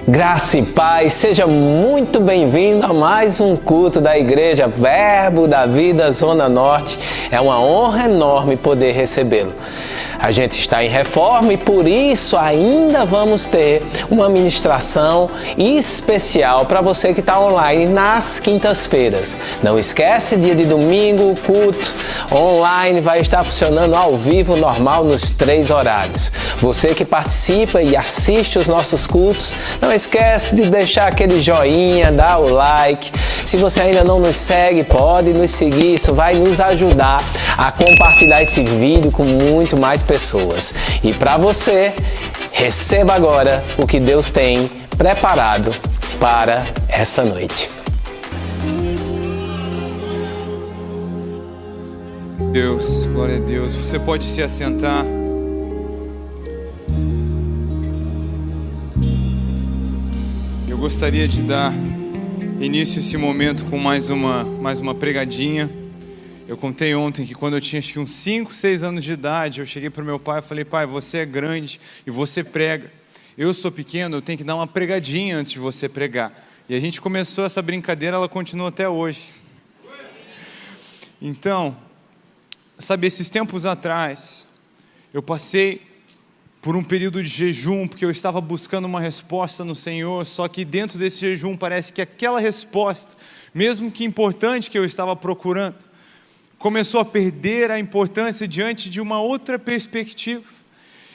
Graça e paz, seja muito bem-vindo a mais um culto da Igreja Verbo da Vida Zona Norte. É uma honra enorme poder recebê-lo. A gente está em reforma e por isso ainda vamos ter uma ministração especial para você que está online nas quintas-feiras. Não esquece, dia de domingo, o culto online vai estar funcionando ao vivo, normal, nos 3 horários. Você que participa e assiste os nossos cultos, não esquece de deixar aquele joinha, dar o like. Se você ainda não nos segue, pode nos seguir, isso vai nos ajudar a compartilhar esse vídeo com muito mais pessoas. E para você, receba agora o que Deus tem preparado para essa noite. Deus, glória a Deus. Você pode se assentar. Eu gostaria de dar início a esse momento com mais uma pregadinha. Eu contei ontem que quando eu tinha acho que uns 5, 6 anos de idade, eu cheguei para o meu pai e falei: pai, você é grande e você prega. Eu sou pequeno, eu tenho que dar uma pregadinha antes de você pregar. E a gente começou essa brincadeira, ela continua até hoje. Então, sabe, esses tempos atrás, eu passei por um período de jejum, porque eu estava buscando uma resposta no Senhor, só que dentro desse jejum parece que aquela resposta, mesmo que importante que eu estava procurando, começou a perder a importância diante de uma outra perspectiva.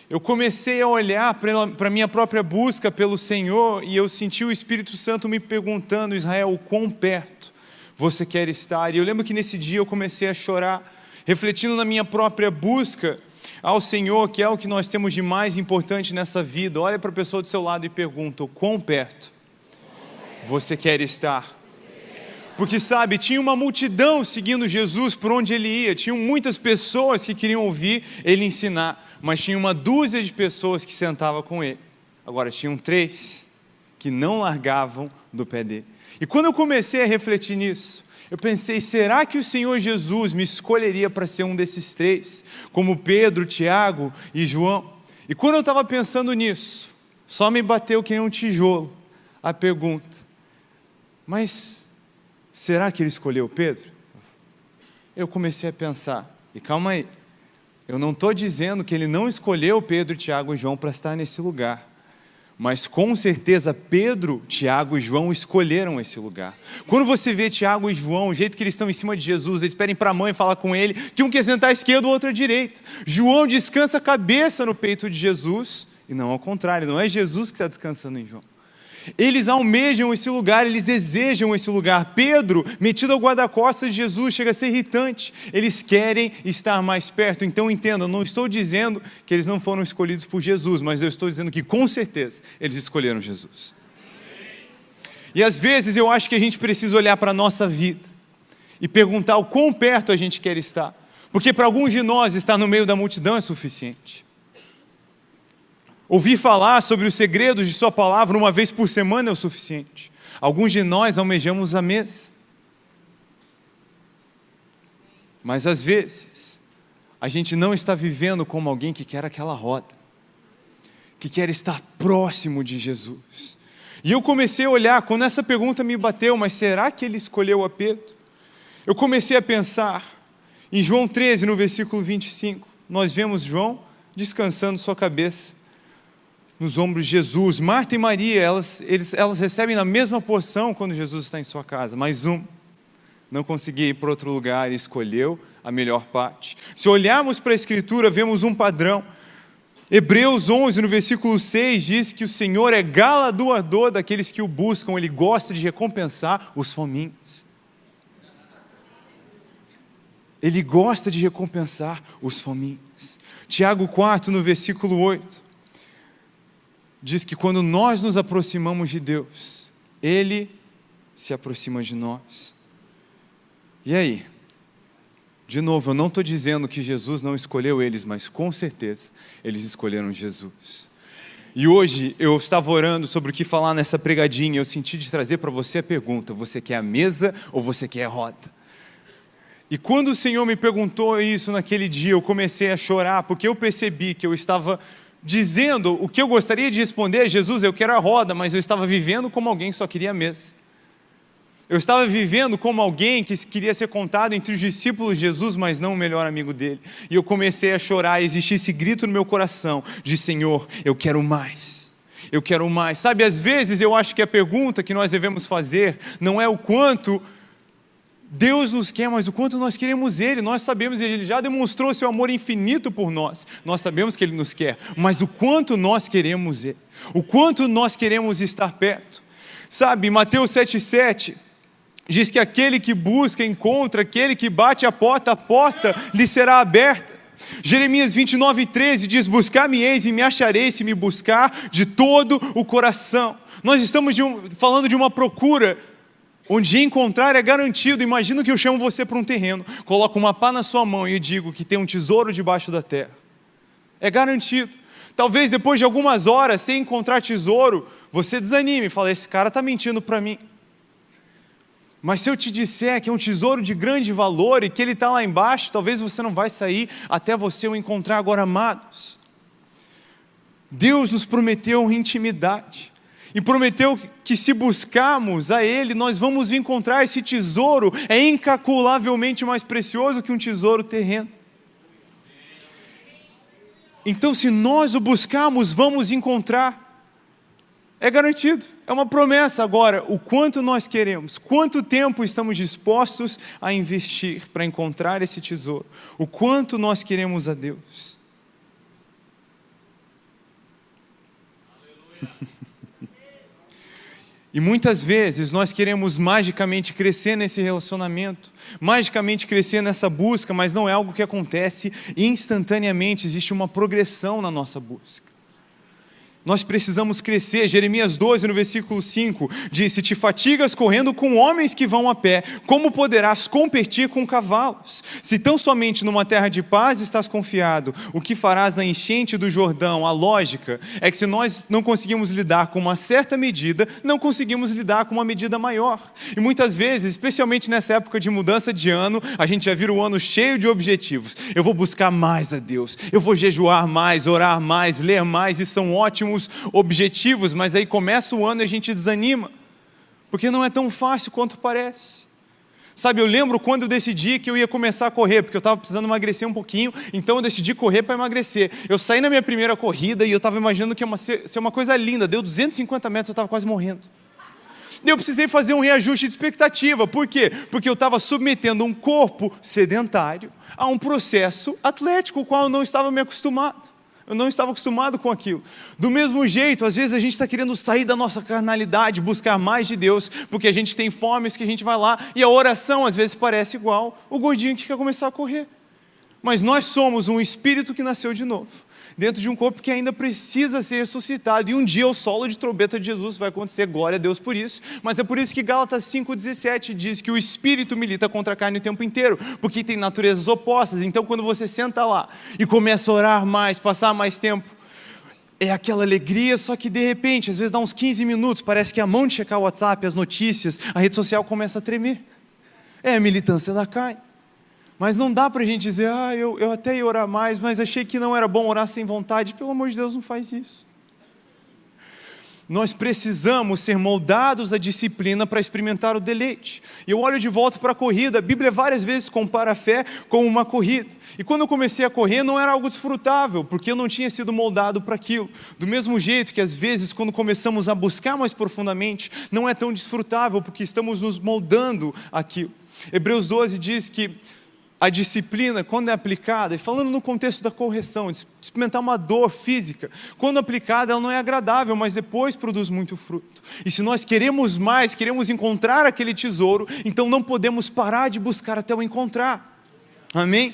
Eu comecei a olhar para a minha própria busca pelo Senhor e eu senti o Espírito Santo me perguntando: Israel, o quão perto você quer estar? E eu lembro que nesse dia eu comecei a chorar, refletindo na minha própria busca ao Senhor, que é o que nós temos de mais importante nessa vida. Olha para a pessoa do seu lado e pergunta: o quão perto você quer estar? Porque sabe, tinha uma multidão seguindo Jesus por onde ele ia, tinham muitas pessoas que queriam ouvir ele ensinar, mas tinha uma dúzia de pessoas que sentavam com ele. Agora tinham 3 que não largavam do pé dele. E quando eu comecei a refletir nisso, eu pensei: será que o Senhor Jesus me escolheria para ser um desses 3, como Pedro, Tiago e João? E quando eu estava pensando nisso, só me bateu que nem um tijolo a pergunta: mas será que ele escolheu Pedro? Eu comecei a pensar, e calma aí, eu não estou dizendo que ele não escolheu Pedro, Tiago e João para estar nesse lugar, mas com certeza Pedro, Tiago e João escolheram esse lugar. Quando você vê Tiago e João, o jeito que eles estão em cima de Jesus, eles pedem para a mãe falar com ele, que um quer sentar à esquerda, o outro à direita. João descansa a cabeça no peito de Jesus, e não ao contrário, não é Jesus que está descansando em João. Eles almejam esse lugar, eles desejam esse lugar. Pedro, metido ao guarda-costas de Jesus, chega a ser irritante. Eles querem estar mais perto. Então entenda, eu não estou dizendo que eles não foram escolhidos por Jesus, mas eu estou dizendo que com certeza eles escolheram Jesus. E às vezes eu acho que a gente precisa olhar para a nossa vida e perguntar o quão perto a gente quer estar. Porque para alguns de nós estar no meio da multidão é suficiente. Ouvir falar sobre os segredos de sua palavra uma vez por semana é o suficiente. Alguns de nós almejamos a mesa. Mas às vezes, a gente não está vivendo como alguém que quer aquela roda, que quer estar próximo de Jesus. E eu comecei a olhar, quando essa pergunta me bateu: mas será que ele escolheu a Pedro? Eu comecei a pensar, em João 13, no versículo 25, nós vemos João descansando sua cabeça nos ombros de Jesus. Marta e Maria, elas recebem na mesma porção quando Jesus está em sua casa, mas não conseguia ir para outro lugar e escolheu a melhor parte. Se olharmos para a Escritura, vemos um padrão. Hebreus 11, no versículo 6, diz que o Senhor é galardoador daqueles que o buscam, Ele gosta de recompensar os famintos. Ele gosta de recompensar os famintos. Tiago 4, no versículo 8, diz que quando nós nos aproximamos de Deus, Ele se aproxima de nós. E aí? De novo, eu não estou dizendo que Jesus não escolheu eles, mas com certeza eles escolheram Jesus. E hoje eu estava orando sobre o que falar nessa pregadinha, eu senti de trazer para você a pergunta: você quer a mesa ou você quer a roda? E quando o Senhor me perguntou isso naquele dia, eu comecei a chorar, porque eu percebi que eu estava dizendo o que eu gostaria de responder: Jesus, eu quero a roda, mas eu estava vivendo como alguém que só queria a mesa. Eu estava vivendo como alguém que queria ser contado entre os discípulos de Jesus, mas não o melhor amigo dele. E eu comecei a chorar, e existia esse grito no meu coração de: Senhor, eu quero mais. Eu quero mais. Sabe, às vezes eu acho que a pergunta que nós devemos fazer não é o quanto Deus nos quer, mas o quanto nós queremos Ele. Nós sabemos, Ele já demonstrou seu amor infinito por nós. Nós sabemos que Ele nos quer, mas o quanto nós queremos Ele. O quanto nós queremos estar perto. Sabe, Mateus 7,7 diz que aquele que busca, encontra, aquele que bate a porta lhe será aberta. Jeremias 29,13 diz: buscar-me-eis e me achareis se me buscar de todo o coração. Nós estamos falando de uma procura onde encontrar é garantido. Imagina que eu chamo você para um terreno, coloco uma pá na sua mão e eu digo que tem um tesouro debaixo da terra. É garantido. Talvez depois de algumas horas, sem encontrar tesouro, você desanime e fale: esse cara está mentindo para mim. Mas se eu te disser que é um tesouro de grande valor e que ele está lá embaixo, talvez você não vai sair até você o encontrar. Agora, amados, Deus nos prometeu intimidade. E prometeu que se buscarmos a Ele, nós vamos encontrar esse tesouro. É incalculavelmente mais precioso que um tesouro terreno. Então, se nós o buscarmos, vamos encontrar. É garantido, é uma promessa. Agora, o quanto nós queremos, quanto tempo estamos dispostos a investir para encontrar esse tesouro, o quanto nós queremos a Deus. E muitas vezes nós queremos magicamente crescer nesse relacionamento, magicamente crescer nessa busca, mas não é algo que acontece instantaneamente, existe uma progressão na nossa busca. Nós precisamos crescer. Jeremias 12, no versículo 5, diz: se te fatigas correndo com homens que vão a pé, como poderás competir com cavalos? Se tão somente numa terra de paz estás confiado, o que farás na enchente do Jordão? A lógica é que se nós não conseguimos lidar com uma certa medida, não conseguimos lidar com uma medida maior. E muitas vezes, especialmente nessa época de mudança de ano, a gente já vira um ano cheio de objetivos. Eu vou buscar mais a Deus, eu vou jejuar mais, orar mais, ler mais, e são ótimos objetivos, mas aí começa o ano e a gente desanima, porque não é tão fácil quanto parece. Sabe, eu lembro quando eu decidi que eu ia começar a correr, porque eu estava precisando emagrecer um pouquinho, então eu decidi correr para emagrecer. Eu saí na minha primeira corrida e eu estava imaginando que ia ser uma coisa linda, deu 250 metros, eu estava quase morrendo. Eu precisei fazer um reajuste de expectativa. Por quê? Porque eu estava submetendo um corpo sedentário a um processo atlético, o qual eu não estava me acostumado. Eu não estava acostumado com aquilo. Do mesmo jeito, às vezes a gente está querendo sair da nossa carnalidade, buscar mais de Deus, porque a gente tem fomes que a gente vai lá, e a oração às vezes parece igual o gordinho que quer começar a correr. Mas nós somos um espírito que nasceu de novo, dentro de um corpo que ainda precisa ser ressuscitado, e um dia o solo de trombeta de Jesus vai acontecer, glória a Deus por isso. Mas é por isso que Gálatas 5,17 diz que o espírito milita contra a carne o tempo inteiro, porque tem naturezas opostas. Então quando você senta lá e começa a orar mais, passar mais tempo, é aquela alegria, só que de repente, às vezes dá uns 15 minutos, parece que a mão de checar o WhatsApp, as notícias, a rede social começa a tremer. É a militância da carne. Mas não dá para a gente dizer: eu até ia orar mais, mas achei que não era bom orar sem vontade. Pelo amor de Deus, não faz isso. Nós precisamos ser moldados à disciplina para experimentar o deleite. E eu olho de volta para a corrida. A Bíblia várias vezes compara a fé com uma corrida. E quando eu comecei a correr, não era algo desfrutável, porque eu não tinha sido moldado para aquilo. Do mesmo jeito que às vezes, quando começamos a buscar mais profundamente, não é tão desfrutável, porque estamos nos moldando àquilo. Hebreus 12 diz que a disciplina, quando é aplicada, e falando no contexto da correção, de experimentar uma dor física, quando aplicada ela não é agradável, mas depois produz muito fruto. E se nós queremos mais, queremos encontrar aquele tesouro, então não podemos parar de buscar até o encontrar. Amém?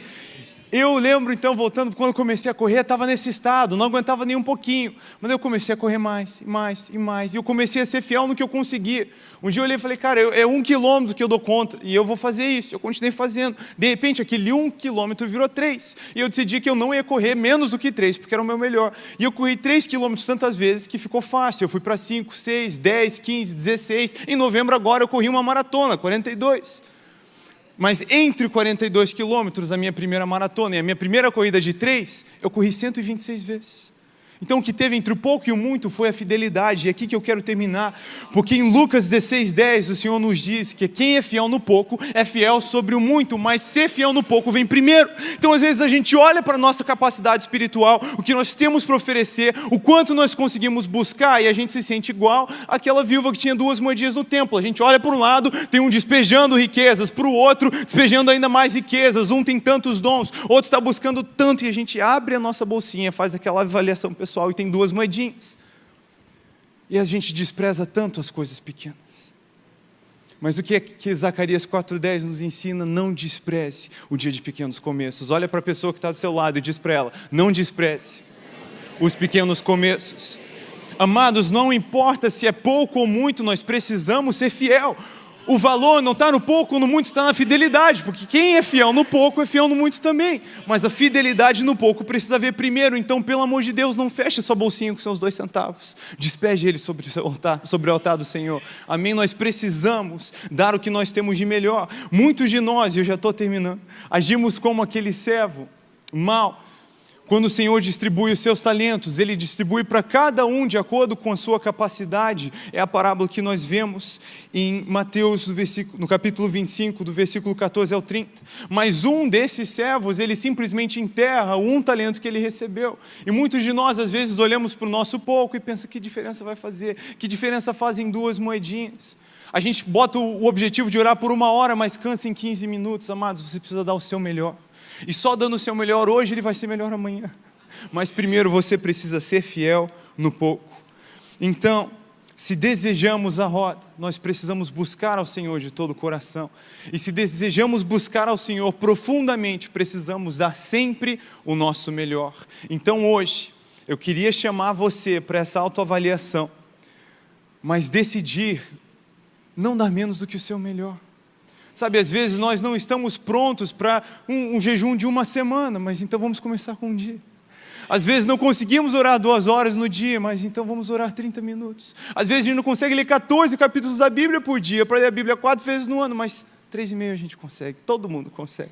Eu lembro então, voltando, quando eu comecei a correr, estava nesse estado, não aguentava nem um pouquinho, mas eu comecei a correr mais, e mais, e mais, e eu comecei a ser fiel no que eu conseguia. Um dia eu olhei e falei: cara, é 1 quilômetro que eu dou conta, e eu vou fazer isso. Eu continuei fazendo. De repente, aquele 1 quilômetro virou 3, e eu decidi que eu não ia correr menos do que 3, porque era o meu melhor. E eu corri 3 quilômetros tantas vezes que ficou fácil. Eu fui para 5, 6, 10, 15, 16, em novembro agora eu corri uma maratona, 42. Mas entre 42 quilômetros, a minha primeira maratona e a minha primeira corrida de 3, eu corri 126 vezes. Então o que teve entre o pouco e o muito foi a fidelidade. E é aqui que eu quero terminar, porque em Lucas 16:10 o Senhor nos diz que quem é fiel no pouco é fiel sobre o muito, mas ser fiel no pouco vem primeiro. Então às vezes a gente olha para a nossa capacidade espiritual, o que nós temos para oferecer, o quanto nós conseguimos buscar, e a gente se sente igual àquela viúva que tinha 2 moedinhas no templo. A gente olha para um lado, tem um despejando riquezas, para o outro despejando ainda mais riquezas, um tem tantos dons, outro está buscando tanto, e a gente abre a nossa bolsinha, faz aquela avaliação pessoal e tem 2 moedinhas. E a gente despreza tanto as coisas pequenas. Mas o que é que Zacarias 4:10 nos ensina? Não despreze o dia de pequenos começos. Olha para a pessoa que está do seu lado e diz para ela: não despreze os pequenos começos. Amados, não importa se é pouco ou muito, nós precisamos ser fiel. O valor não está no pouco ou no muito, está na fidelidade, porque quem é fiel no pouco é fiel no muito também. Mas a fidelidade no pouco precisa ver primeiro. Então, pelo amor de Deus, não feche sua bolsinha com seus 2 centavos. Despeje ele sobre o altar do Senhor. Amém? Nós precisamos dar o que nós temos de melhor. Muitos de nós, e eu já estou terminando, agimos como aquele servo mau. Quando o Senhor distribui os seus talentos, Ele distribui para cada um de acordo com a sua capacidade. É a parábola que nós vemos em Mateus, no capítulo 25, do versículo 14 ao 30. Mas um desses servos, ele simplesmente enterra um talento que ele recebeu. E muitos de nós, às vezes, olhamos para o nosso pouco e pensamos: que diferença vai fazer? Que diferença fazem 2 moedinhas? A gente bota o objetivo de orar por 1 hora, mas cansa em 15 minutos. Amados, você precisa dar o seu melhor. E só dando o seu melhor hoje, ele vai ser melhor amanhã. Mas primeiro você precisa ser fiel no pouco. Então, se desejamos a roda, nós precisamos buscar ao Senhor de todo o coração. E se desejamos buscar ao Senhor profundamente, precisamos dar sempre o nosso melhor. Então hoje, eu queria chamar você para essa autoavaliação, mas decidir não dar menos do que o seu melhor. Sabe, às vezes nós não estamos prontos para um jejum de 1 semana, mas então vamos começar com um dia. Às vezes não conseguimos orar 2 horas no dia, mas então vamos orar 30 minutos. Às vezes a gente não consegue ler 14 capítulos da Bíblia por dia, para ler a Bíblia 4 vezes no ano, mas 3,5 a gente consegue, todo mundo consegue.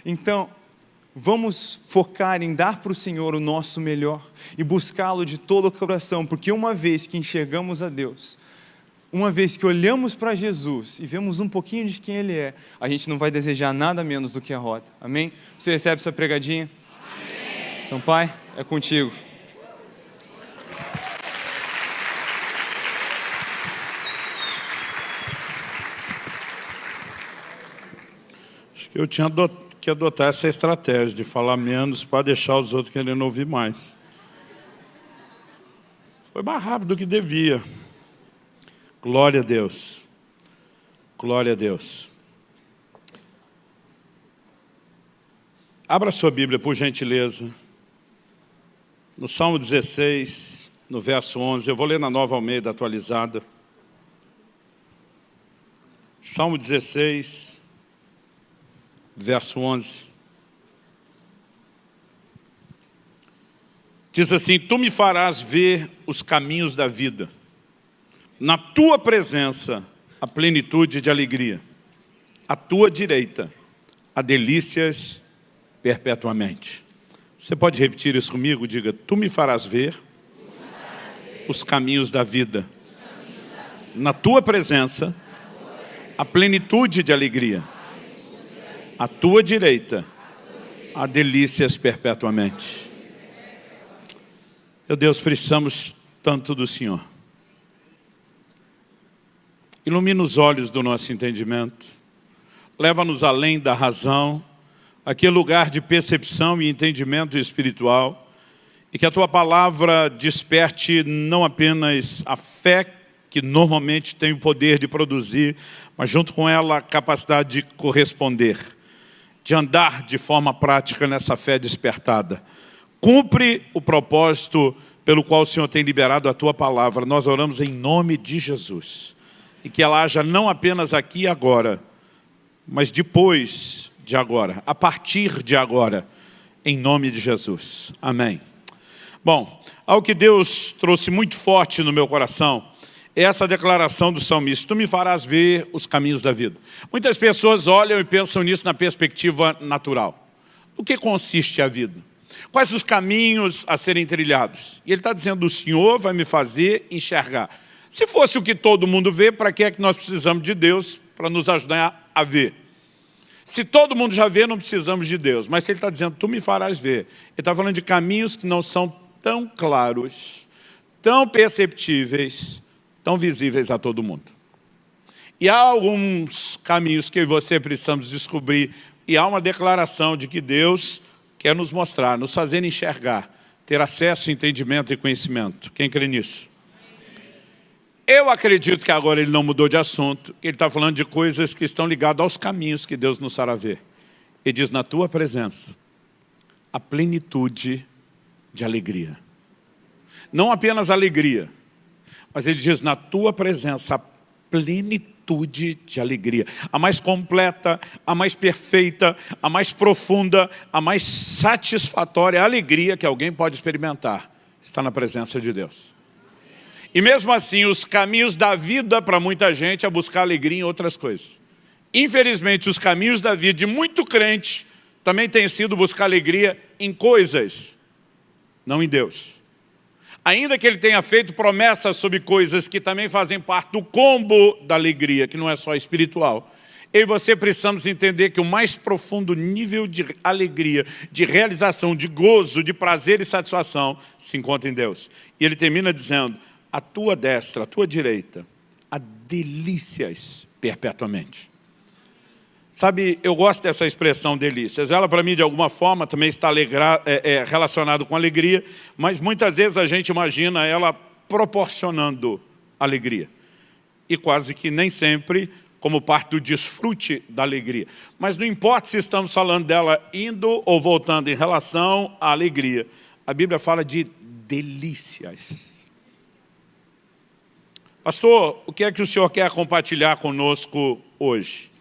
Então, vamos focar em dar para o Senhor o nosso melhor e buscá-lo de todo o coração, porque uma vez que enxergamos a Deus, uma vez que olhamos para Jesus e vemos um pouquinho de quem Ele é, a gente não vai desejar nada menos do que a roda. Amém? Você recebe essa pregadinha? Amém. Então, Pai, é contigo. Acho que eu tinha que adotar essa estratégia de falar menos para deixar os outros querendo ouvir mais. Foi mais rápido do que devia. Glória a Deus. Glória a Deus. Abra sua Bíblia, por gentileza. No Salmo 16, no verso 11. Eu vou ler na Nova Almeida atualizada. Salmo 16, verso 11. Diz assim: tu me farás ver os caminhos da vida. Na tua presença, a plenitude de alegria. À tua direita, há delícias perpetuamente. Você pode repetir isso comigo? Diga: tu me farás ver os caminhos da vida. Na tua presença, a plenitude de alegria. À tua direita, há delícias perpetuamente. Meu Deus, precisamos tanto do Senhor. Ilumina os olhos do nosso entendimento. Leva-nos além da razão, aquele lugar de percepção e entendimento espiritual, e que a Tua Palavra desperte não apenas a fé que normalmente tem o poder de produzir, mas junto com ela a capacidade de corresponder, de andar de forma prática nessa fé despertada. Cumpre o propósito pelo qual o Senhor tem liberado a Tua Palavra. Nós oramos em nome de Jesus. E que ela haja não apenas aqui e agora, mas depois de agora, a partir de agora, em nome de Jesus. Amém. Bom, algo que Deus trouxe muito forte no meu coração é essa declaração do salmista: tu me farás ver os caminhos da vida. Muitas pessoas olham e pensam nisso na perspectiva natural. O que consiste a vida? Quais os caminhos a serem trilhados? E ele está dizendo, o Senhor vai me fazer enxergar. Se fosse o que todo mundo vê, para que é que nós precisamos de Deus para nos ajudar a ver? Se todo mundo já vê, não precisamos de Deus. Mas se ele está dizendo, tu me farás ver. Ele está falando de caminhos que não são tão claros, tão perceptíveis, tão visíveis a todo mundo. E há alguns caminhos que eu e você precisamos descobrir. E há uma declaração de que Deus quer nos mostrar, nos fazer enxergar, ter acesso, entendimento e conhecimento. Quem crê nisso? Eu acredito que agora ele não mudou de assunto. Ele está falando de coisas que estão ligadas aos caminhos que Deus nos fará ver. Ele diz, na tua presença, a plenitude de alegria. Não apenas alegria, mas ele diz, na tua presença, a plenitude de alegria. A mais completa, a mais perfeita, a mais profunda, a mais satisfatória alegria que alguém pode experimentar está na presença de Deus. E mesmo assim, os caminhos da vida para muita gente é buscar alegria em outras coisas. Infelizmente, os caminhos da vida de muito crente também têm sido buscar alegria em coisas, não em Deus. Ainda que ele tenha feito promessas sobre coisas que também fazem parte do combo da alegria, que não é só espiritual, eu e você precisamos entender que o mais profundo nível de alegria, de realização, de gozo, de prazer e satisfação se encontra em Deus. E ele termina dizendo, a tua destra, a tua direita, há delícias perpetuamente. Sabe, eu gosto dessa expressão delícias. Ela, para mim, de alguma forma, também está relacionada com alegria, mas muitas vezes a gente imagina ela proporcionando alegria. E quase que nem sempre como parte do desfrute da alegria. Mas não importa se estamos falando dela indo ou voltando em relação à alegria. A Bíblia fala de delícias. Pastor, o que é que o senhor quer compartilhar conosco hoje?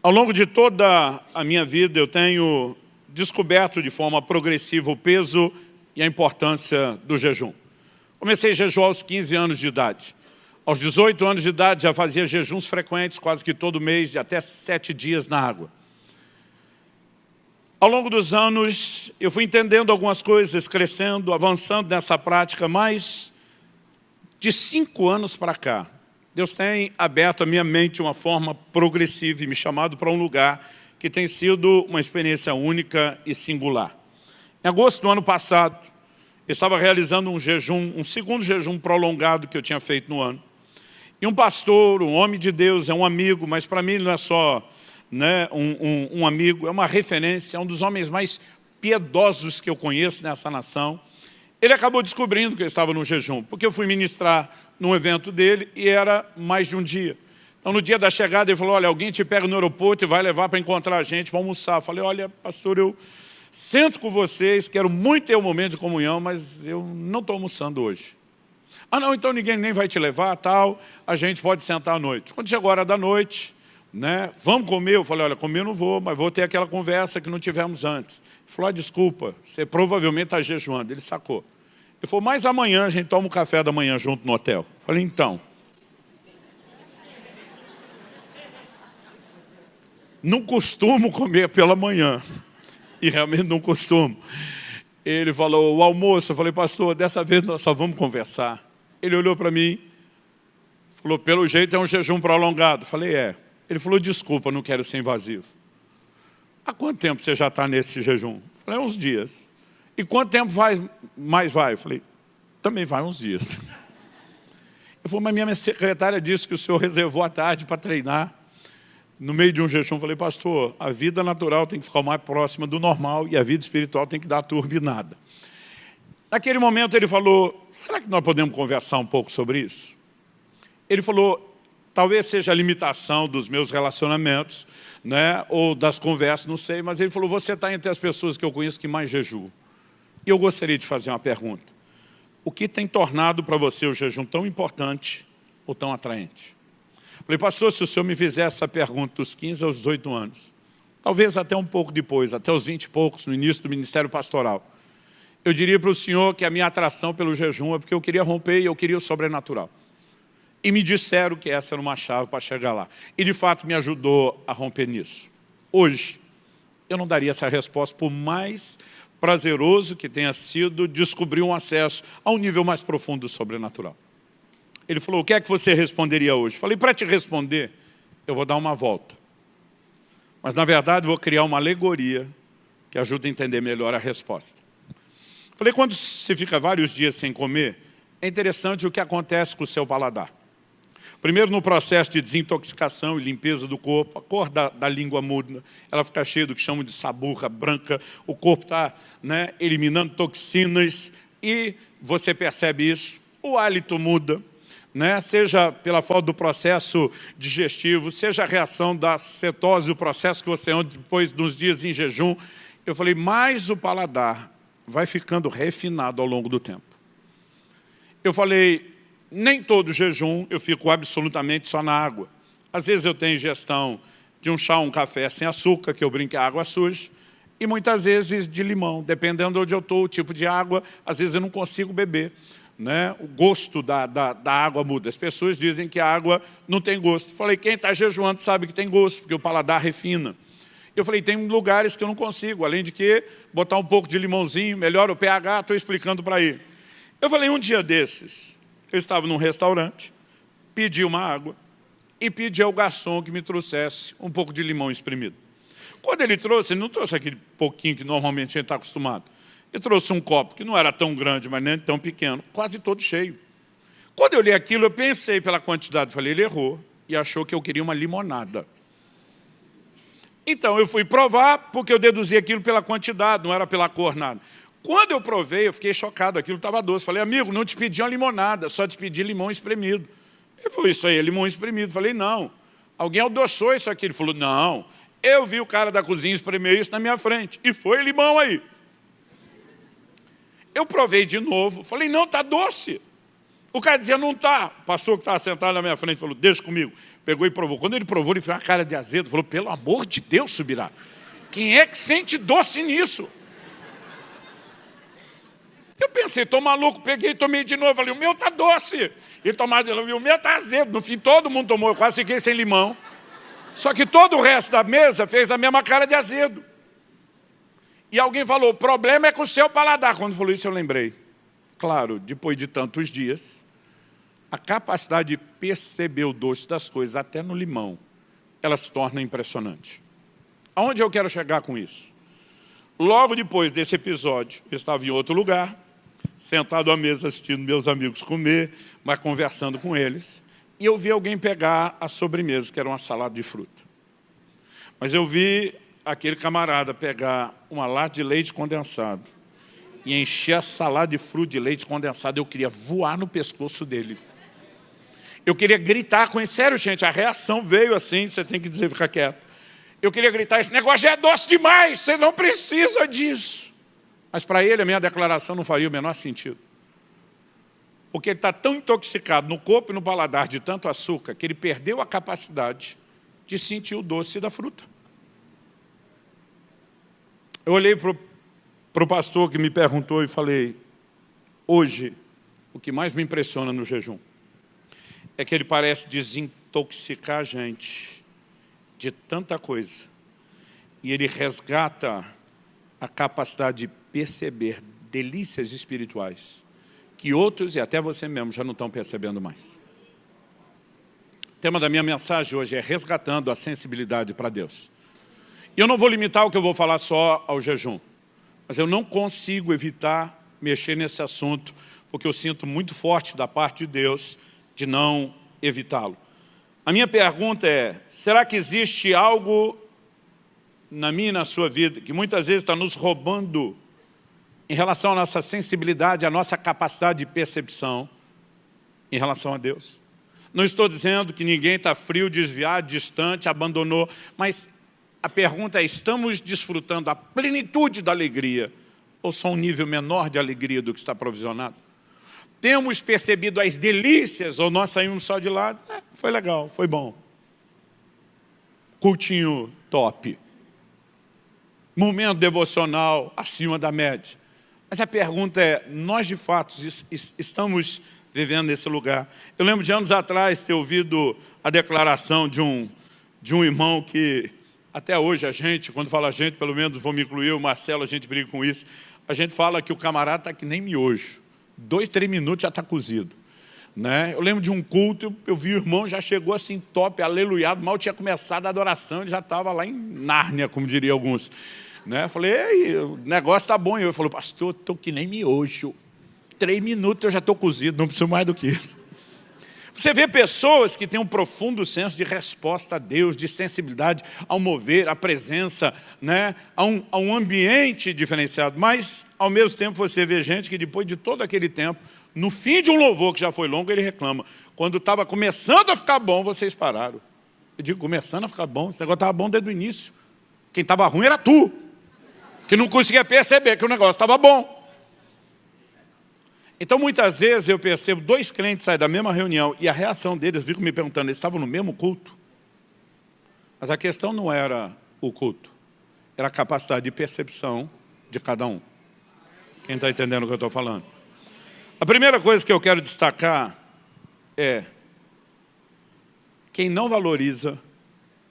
Ao longo de toda a minha vida, eu tenho descoberto de forma progressiva o peso e a importância do jejum. Comecei a jejuar aos 15 anos de idade. Aos 18 anos de idade, já fazia jejuns frequentes, quase que todo mês, de até 7 dias na água. Ao longo dos anos, eu fui entendendo algumas coisas, crescendo, avançando nessa prática, mas de 5 anos para cá, Deus tem aberto a minha mente de uma forma progressiva e me chamado para um lugar que tem sido uma experiência única e singular. Em agosto do ano passado, eu estava realizando um jejum, um segundo jejum prolongado que eu tinha feito no ano. E um pastor, um homem de Deus, é um amigo, mas para mim ele não é só um amigo, é uma referência, é um dos homens mais piedosos que eu conheço nessa nação. Ele acabou descobrindo que eu estava no jejum, porque eu fui ministrar num evento dele e era mais de um dia. Então, no dia da chegada, ele falou, olha, alguém te pega no aeroporto e vai levar para encontrar a gente, para almoçar. Eu falei, olha, pastor, eu sento com vocês, quero muito ter um momento de comunhão, mas eu não estou almoçando hoje. Ah, não, então ninguém nem vai te levar, tal, a gente pode sentar à noite. Quando chegou a hora da noite, vamos comer? Eu falei, olha, comer eu não vou, mas vou ter aquela conversa que não tivemos antes. Ele falou, desculpa, você provavelmente está jejuando. Ele sacou. Ele falou, mas amanhã a gente toma um café da manhã junto no hotel. Eu falei, então. Não costumo comer pela manhã. E realmente não costumo. Ele falou, o almoço. Eu falei, pastor, dessa vez nós só vamos conversar. Ele olhou para mim, falou, pelo jeito é um jejum prolongado. Eu falei, é. Ele falou, desculpa, não quero ser invasivo. Há quanto tempo você já está nesse jejum? Eu falei, uns dias. E quanto tempo mais vai? Eu falei, também vai uns dias. Ele falou, mas minha secretária disse que o senhor reservou a tarde para treinar. No meio de um jejum, eu falei, pastor, a vida natural tem que ficar mais próxima do normal e a vida espiritual tem que dar turbinada. Naquele momento ele falou, será que nós podemos conversar um pouco sobre isso? Ele falou, talvez seja a limitação dos meus relacionamentos, ou das conversas, não sei, mas ele falou, você está entre as pessoas que eu conheço que mais jejuam. E eu gostaria de fazer uma pergunta. O que tem tornado para você o jejum tão importante ou tão atraente? Falei, pastor, se o senhor me fizer essa pergunta dos 15 aos 18 anos, talvez até um pouco depois, até os 20 e poucos, no início do ministério pastoral, eu diria para o senhor que a minha atração pelo jejum é porque eu queria romper e eu queria o sobrenatural. E me disseram que essa era uma chave para chegar lá. E de fato me ajudou a romper nisso. Hoje, eu não daria essa resposta, por mais prazeroso que tenha sido descobrir um acesso a um nível mais profundo do sobrenatural. Ele falou, o que é que você responderia hoje? Falei, para te responder, eu vou dar uma volta. Mas, na verdade, vou criar uma alegoria que ajuda a entender melhor a resposta. Falei, quando você fica vários dias sem comer, é interessante o que acontece com o seu paladar. Primeiro, no processo de desintoxicação e limpeza do corpo, a cor da língua muda, ela fica cheia do que chamam de saburra branca, o corpo está eliminando toxinas e você percebe isso. O hálito muda, seja pela falta do processo digestivo, seja a reação da cetose, o processo que você anda depois dos dias em jejum. Eu falei, mas o paladar vai ficando refinado ao longo do tempo. Eu falei, nem todo jejum eu fico absolutamente só na água. Às vezes eu tenho ingestão de um chá, um café sem açúcar, que eu brinco é água suja, e muitas vezes de limão, dependendo de onde eu estou, o tipo de água, às vezes eu não consigo beber. O gosto da água muda. As pessoas dizem que a água não tem gosto. Falei, quem está jejuando sabe que tem gosto, porque o paladar refina. Eu falei, tem lugares que eu não consigo, além de que botar um pouco de limãozinho, melhora o pH, estou explicando para ele. Eu falei, um dia desses, eu estava num restaurante, pedi uma água e pedi ao garçom que me trouxesse um pouco de limão espremido. Quando ele trouxe, ele não trouxe aquele pouquinho que normalmente a gente está acostumado. Ele trouxe um copo que não era tão grande, mas nem tão pequeno, quase todo cheio. Quando eu li aquilo, eu pensei pela quantidade, falei, ele errou e achou que eu queria uma limonada. Então, eu fui provar, porque eu deduzi aquilo pela quantidade, não era pela cor, nada. Quando eu provei, eu fiquei chocado, aquilo estava doce. Falei, amigo, não te pedi uma limonada, só te pedi limão espremido. Ele falou, isso aí é limão espremido. Falei, não, alguém adoçou isso aqui. Ele falou, não, eu vi o cara da cozinha espremer isso na minha frente, e foi limão aí. Eu provei de novo, falei, não, está doce. O cara dizia, não está. O pastor que estava sentado na minha frente falou, deixa comigo. Pegou e provou. Quando ele provou, ele fez uma cara de azedo. Falou, pelo amor de Deus, Subirá. Quem é que sente doce nisso? Eu pensei, estou maluco. Peguei e tomei de novo. Falei, o meu está doce. E tomar de novo, o meu está azedo. No fim, todo mundo tomou. Eu quase fiquei sem limão. Só que todo o resto da mesa fez a mesma cara de azedo. E alguém falou, o problema é com o seu paladar. Quando falou isso, eu lembrei. Claro, depois de tantos dias, a capacidade de perceber o doce das coisas, até no limão, ela se torna impressionante. Aonde eu quero chegar com isso? Logo depois desse episódio, eu estava em outro lugar, sentado à mesa assistindo meus amigos comer, mas conversando com eles, e eu vi alguém pegar a sobremesa, que era uma salada de fruta. Mas eu vi aquele camarada pegar uma lata de leite condensado e encher a salada de fruta de leite condensado. Eu queria voar no pescoço dele. Eu queria gritar com ele. Sério, gente, a reação veio assim, você tem que dizer, fica quieto. Eu queria gritar, esse negócio já é doce demais, você não precisa disso. Mas para ele, a minha declaração não faria o menor sentido. Porque ele está tão intoxicado no corpo e no paladar de tanto açúcar, que ele perdeu a capacidade de sentir o doce da fruta. Eu olhei para o pastor que me perguntou e falei, hoje, o que mais me impressiona no jejum é que ele parece desintoxicar a gente de tanta coisa. E ele resgata a capacidade de perceber delícias espirituais que outros, e até você mesmo, já não estão percebendo mais. O tema da minha mensagem hoje é resgatando a sensibilidade para Deus. E eu não vou limitar o que eu vou falar só ao jejum, mas eu não consigo evitar mexer nesse assunto, porque eu sinto muito forte da parte de Deus de não evitá-lo. A minha pergunta é, será que existe algo na minha e na sua vida que muitas vezes está nos roubando em relação à nossa sensibilidade, à nossa capacidade de percepção em relação a Deus? Não estou dizendo que ninguém está frio, desviado, distante, abandonou, mas a pergunta é, estamos desfrutando a plenitude da alegria ou só um nível menor de alegria do que está provisionado? Temos percebido as delícias ou nós saímos só de lado? Foi legal, foi bom. Cultinho top. Momento devocional acima da média. Mas a pergunta é, nós de fato estamos vivendo nesse lugar? Eu lembro de anos atrás ter ouvido a declaração de um irmão que Até hoje a gente, quando fala a gente, pelo menos vou me incluir, o Marcelo, a gente briga com isso. A gente fala que o camarada está que nem miojo. 2, 3 minutos já está cozido. Né? Eu lembro de um culto, eu vi o irmão, já chegou assim top, aleluiado, mal tinha começado a adoração, ele já estava lá em Nárnia, como diriam alguns. Né? Eu falei, ei, o negócio está bom. E eu falei, pastor, estou que nem miojo. 3 minutos eu já estou cozido, não preciso mais do que isso. Você vê pessoas que têm um profundo senso de resposta a Deus, de sensibilidade ao mover, à presença, né? a um ambiente diferenciado. Mas, ao mesmo tempo, você vê gente que depois de todo aquele tempo, no fim de um louvor que já foi longo, ele reclama. Quando estava começando a ficar bom, vocês pararam. Eu digo, começando a ficar bom? Esse negócio estava bom desde o início. Quem estava ruim era tu, que não conseguia perceber que o negócio estava bom. Então, muitas vezes eu percebo 2 crentes saem da mesma reunião e a reação deles, eu fico me perguntando, eles estavam no mesmo culto? Mas a questão não era o culto, era a capacidade de percepção de cada um. Quem está entendendo o que eu estou falando? A primeira coisa que eu quero destacar é: quem não valoriza,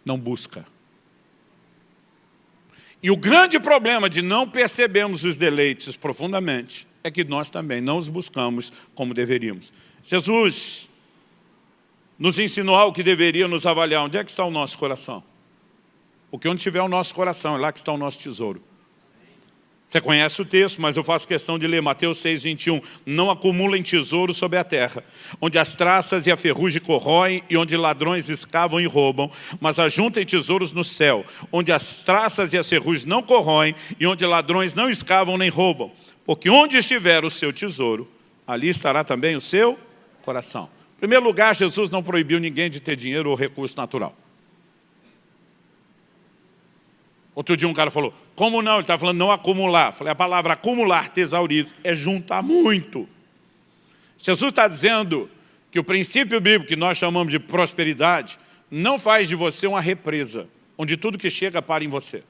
não busca. E o grande problema de não percebermos os deleites profundamente é que nós também não os buscamos como deveríamos. Jesus nos ensinou algo que deveria nos avaliar. Onde é que está o nosso coração? Porque onde estiver o nosso coração, é lá que está o nosso tesouro. Você conhece o texto, mas eu faço questão de ler Mateus 6:21. Não acumulem tesouro sobre a terra, onde as traças e a ferrugem corroem e onde ladrões escavam e roubam, mas ajuntem tesouros no céu, onde as traças e as ferrugens não corroem e onde ladrões não escavam nem roubam. Porque onde estiver o seu tesouro, ali estará também o seu coração. Em primeiro lugar, Jesus não proibiu ninguém de ter dinheiro ou recurso natural. Outro dia um cara falou, como não? Ele estava falando não acumular. Falei, a palavra acumular, tesaurido, é juntar muito. Jesus está dizendo que o princípio bíblico que nós chamamos de prosperidade não faz de você uma represa, onde tudo que chega para em você.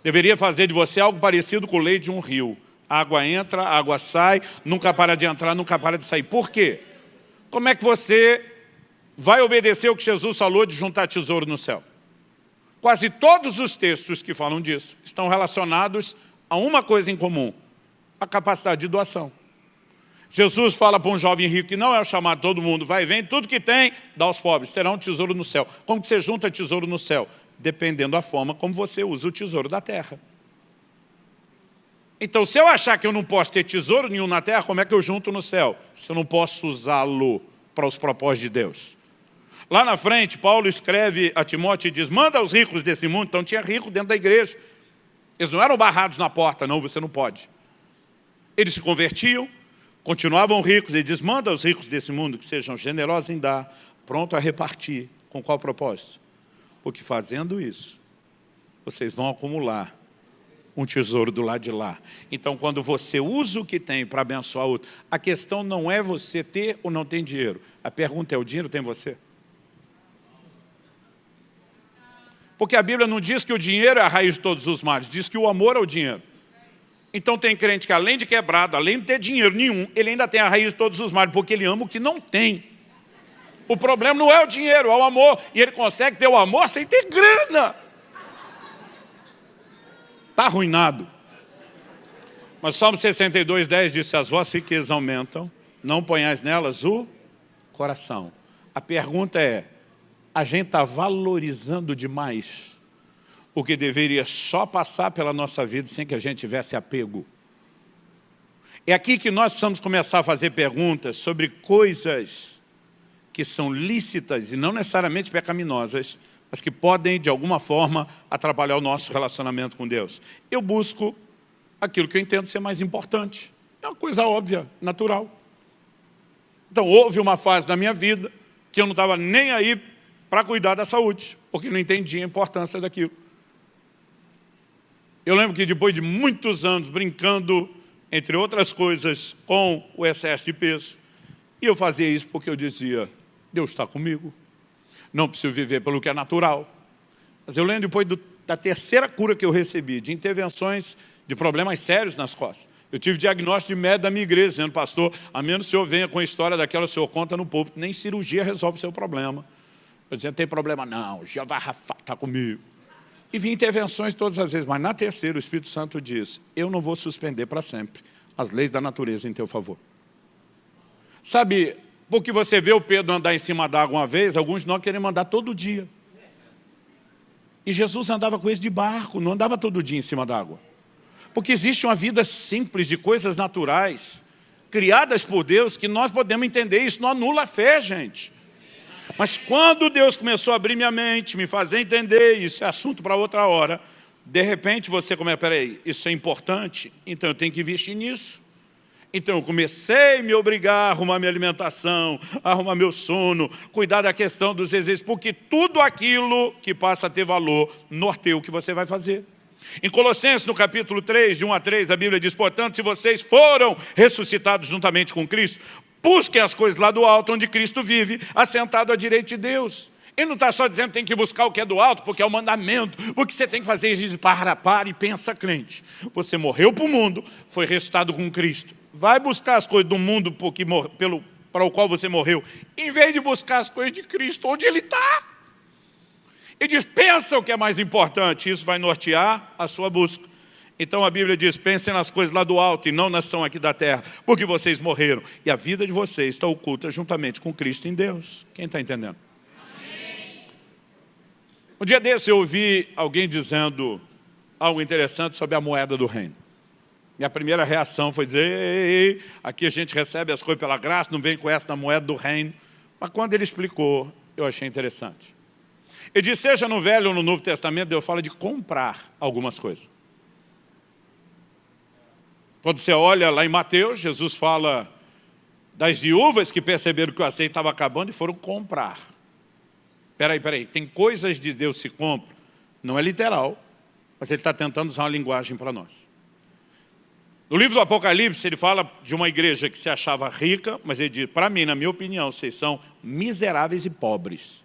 Deveria fazer de você algo parecido com o leito de um rio. A água entra, a água sai, nunca para de entrar, nunca para de sair. Por quê? Como é que você vai obedecer o que Jesus falou de juntar tesouro no céu? Quase todos os textos que falam disso estão relacionados a uma coisa em comum, a capacidade de doação. Jesus fala para um jovem rico que não é o chamado todo mundo, vai, vem, tudo que tem, dá aos pobres, terá um tesouro no céu. Como que você junta tesouro no céu? Dependendo da forma como você usa o tesouro da terra. Então, se eu achar que eu não posso ter tesouro nenhum na terra, como é que eu junto no céu? Se eu não posso usá-lo para os propósitos de Deus. Lá na frente, Paulo escreve a Timóteo e diz, manda os ricos desse mundo. Então tinha rico dentro da igreja. Eles não eram barrados na porta, não, você não pode. Eles se convertiam, continuavam ricos. Ele diz, manda os ricos desse mundo que sejam generosos em dar, pronto a repartir. Com qual propósito? Porque fazendo isso, vocês vão acumular um tesouro do lado de lá. Então, quando você usa o que tem para abençoar outro, a questão não é você ter ou não ter dinheiro. A pergunta é, o dinheiro tem você? Porque a Bíblia não diz que o dinheiro é a raiz de todos os males, diz que o amor é o dinheiro. Então tem crente que além de quebrado, além de ter dinheiro nenhum, ele ainda tem a raiz de todos os males, porque ele ama o que não tem. O problema não é o dinheiro, é o amor. E ele consegue ter o amor sem ter grana. Está arruinado. Mas Salmo 62:10 diz, se as vossas riquezas aumentam, não ponhais nelas o coração. A pergunta é, a gente está valorizando demais o que deveria só passar pela nossa vida sem que a gente tivesse apego? É aqui que nós precisamos começar a fazer perguntas sobre coisas que são lícitas e não necessariamente pecaminosas, mas que podem, de alguma forma, atrapalhar o nosso relacionamento com Deus. Eu busco aquilo que eu entendo ser mais importante. É uma coisa óbvia, natural. Então, houve uma fase da minha vida que eu não estava nem aí para cuidar da saúde, porque não entendia a importância daquilo. Eu lembro que depois de muitos anos brincando, entre outras coisas, com o excesso de peso, e eu fazia isso porque eu dizia, Deus está comigo. Não preciso viver pelo que é natural. Mas eu lembro depois da terceira cura que eu recebi, de intervenções de problemas sérios nas costas. Eu tive diagnóstico de médico da minha igreja, dizendo, pastor, a menos que o senhor venha com a história daquela, o senhor conta no púlpito, nem cirurgia resolve o seu problema. Eu dizia, não tem problema não, Jeová Rafa está comigo. E vi intervenções todas as vezes, mas na terceira o Espírito Santo diz, eu não vou suspender para sempre as leis da natureza em teu favor. Sabe, porque você vê o Pedro andar em cima d'água uma vez, alguns de nós querem andar todo dia. E Jesus andava com eles de barco, não andava todo dia em cima d'água. Porque existe uma vida simples de coisas naturais, criadas por Deus, que nós podemos entender. Isso não anula a fé, gente. Mas quando Deus começou a abrir minha mente, me fazer entender, isso é assunto para outra hora, de repente você começa, peraí, isso é importante, então eu tenho que investir nisso. Então eu comecei a me obrigar a arrumar minha alimentação, a arrumar meu sono, cuidar da questão dos exercícios, porque tudo aquilo que passa a ter valor norteia o que você vai fazer. Em Colossenses, no capítulo 3, de 1 a 3, a Bíblia diz, portanto, se vocês foram ressuscitados juntamente com Cristo, busquem as coisas lá do alto, onde Cristo vive, assentado à direita de Deus. Ele não está só dizendo que tem que buscar o que é do alto, porque é o mandamento, porque você tem que fazer isso, para e pensa, crente. Você morreu para o mundo, foi ressuscitado com Cristo. Vai buscar as coisas do mundo para o qual você morreu, em vez de buscar as coisas de Cristo, onde Ele está. E diz, pensa o que é mais importante, isso vai nortear a sua busca. Então a Bíblia diz, pensem nas coisas lá do alto e não nas são aqui da terra, porque vocês morreram. E a vida de vocês está oculta juntamente com Cristo em Deus. Quem está entendendo? Amém. Um dia desse eu ouvi alguém dizendo algo interessante sobre a moeda do reino. Minha primeira reação foi dizer, ei, aqui a gente recebe as coisas pela graça, não vem com essa da moeda do reino. Mas quando ele explicou, eu achei interessante. Ele disse, seja no Velho ou no Novo Testamento, Deus fala de comprar algumas coisas. Quando você olha lá em Mateus, Jesus fala das viúvas que perceberam que o azeite estava acabando e foram comprar. Peraí, tem coisas de Deus que se compram, não é literal, mas ele está tentando usar uma linguagem para nós. No livro do Apocalipse, ele fala de uma igreja que se achava rica, mas ele diz, para mim, na minha opinião, vocês são miseráveis e pobres.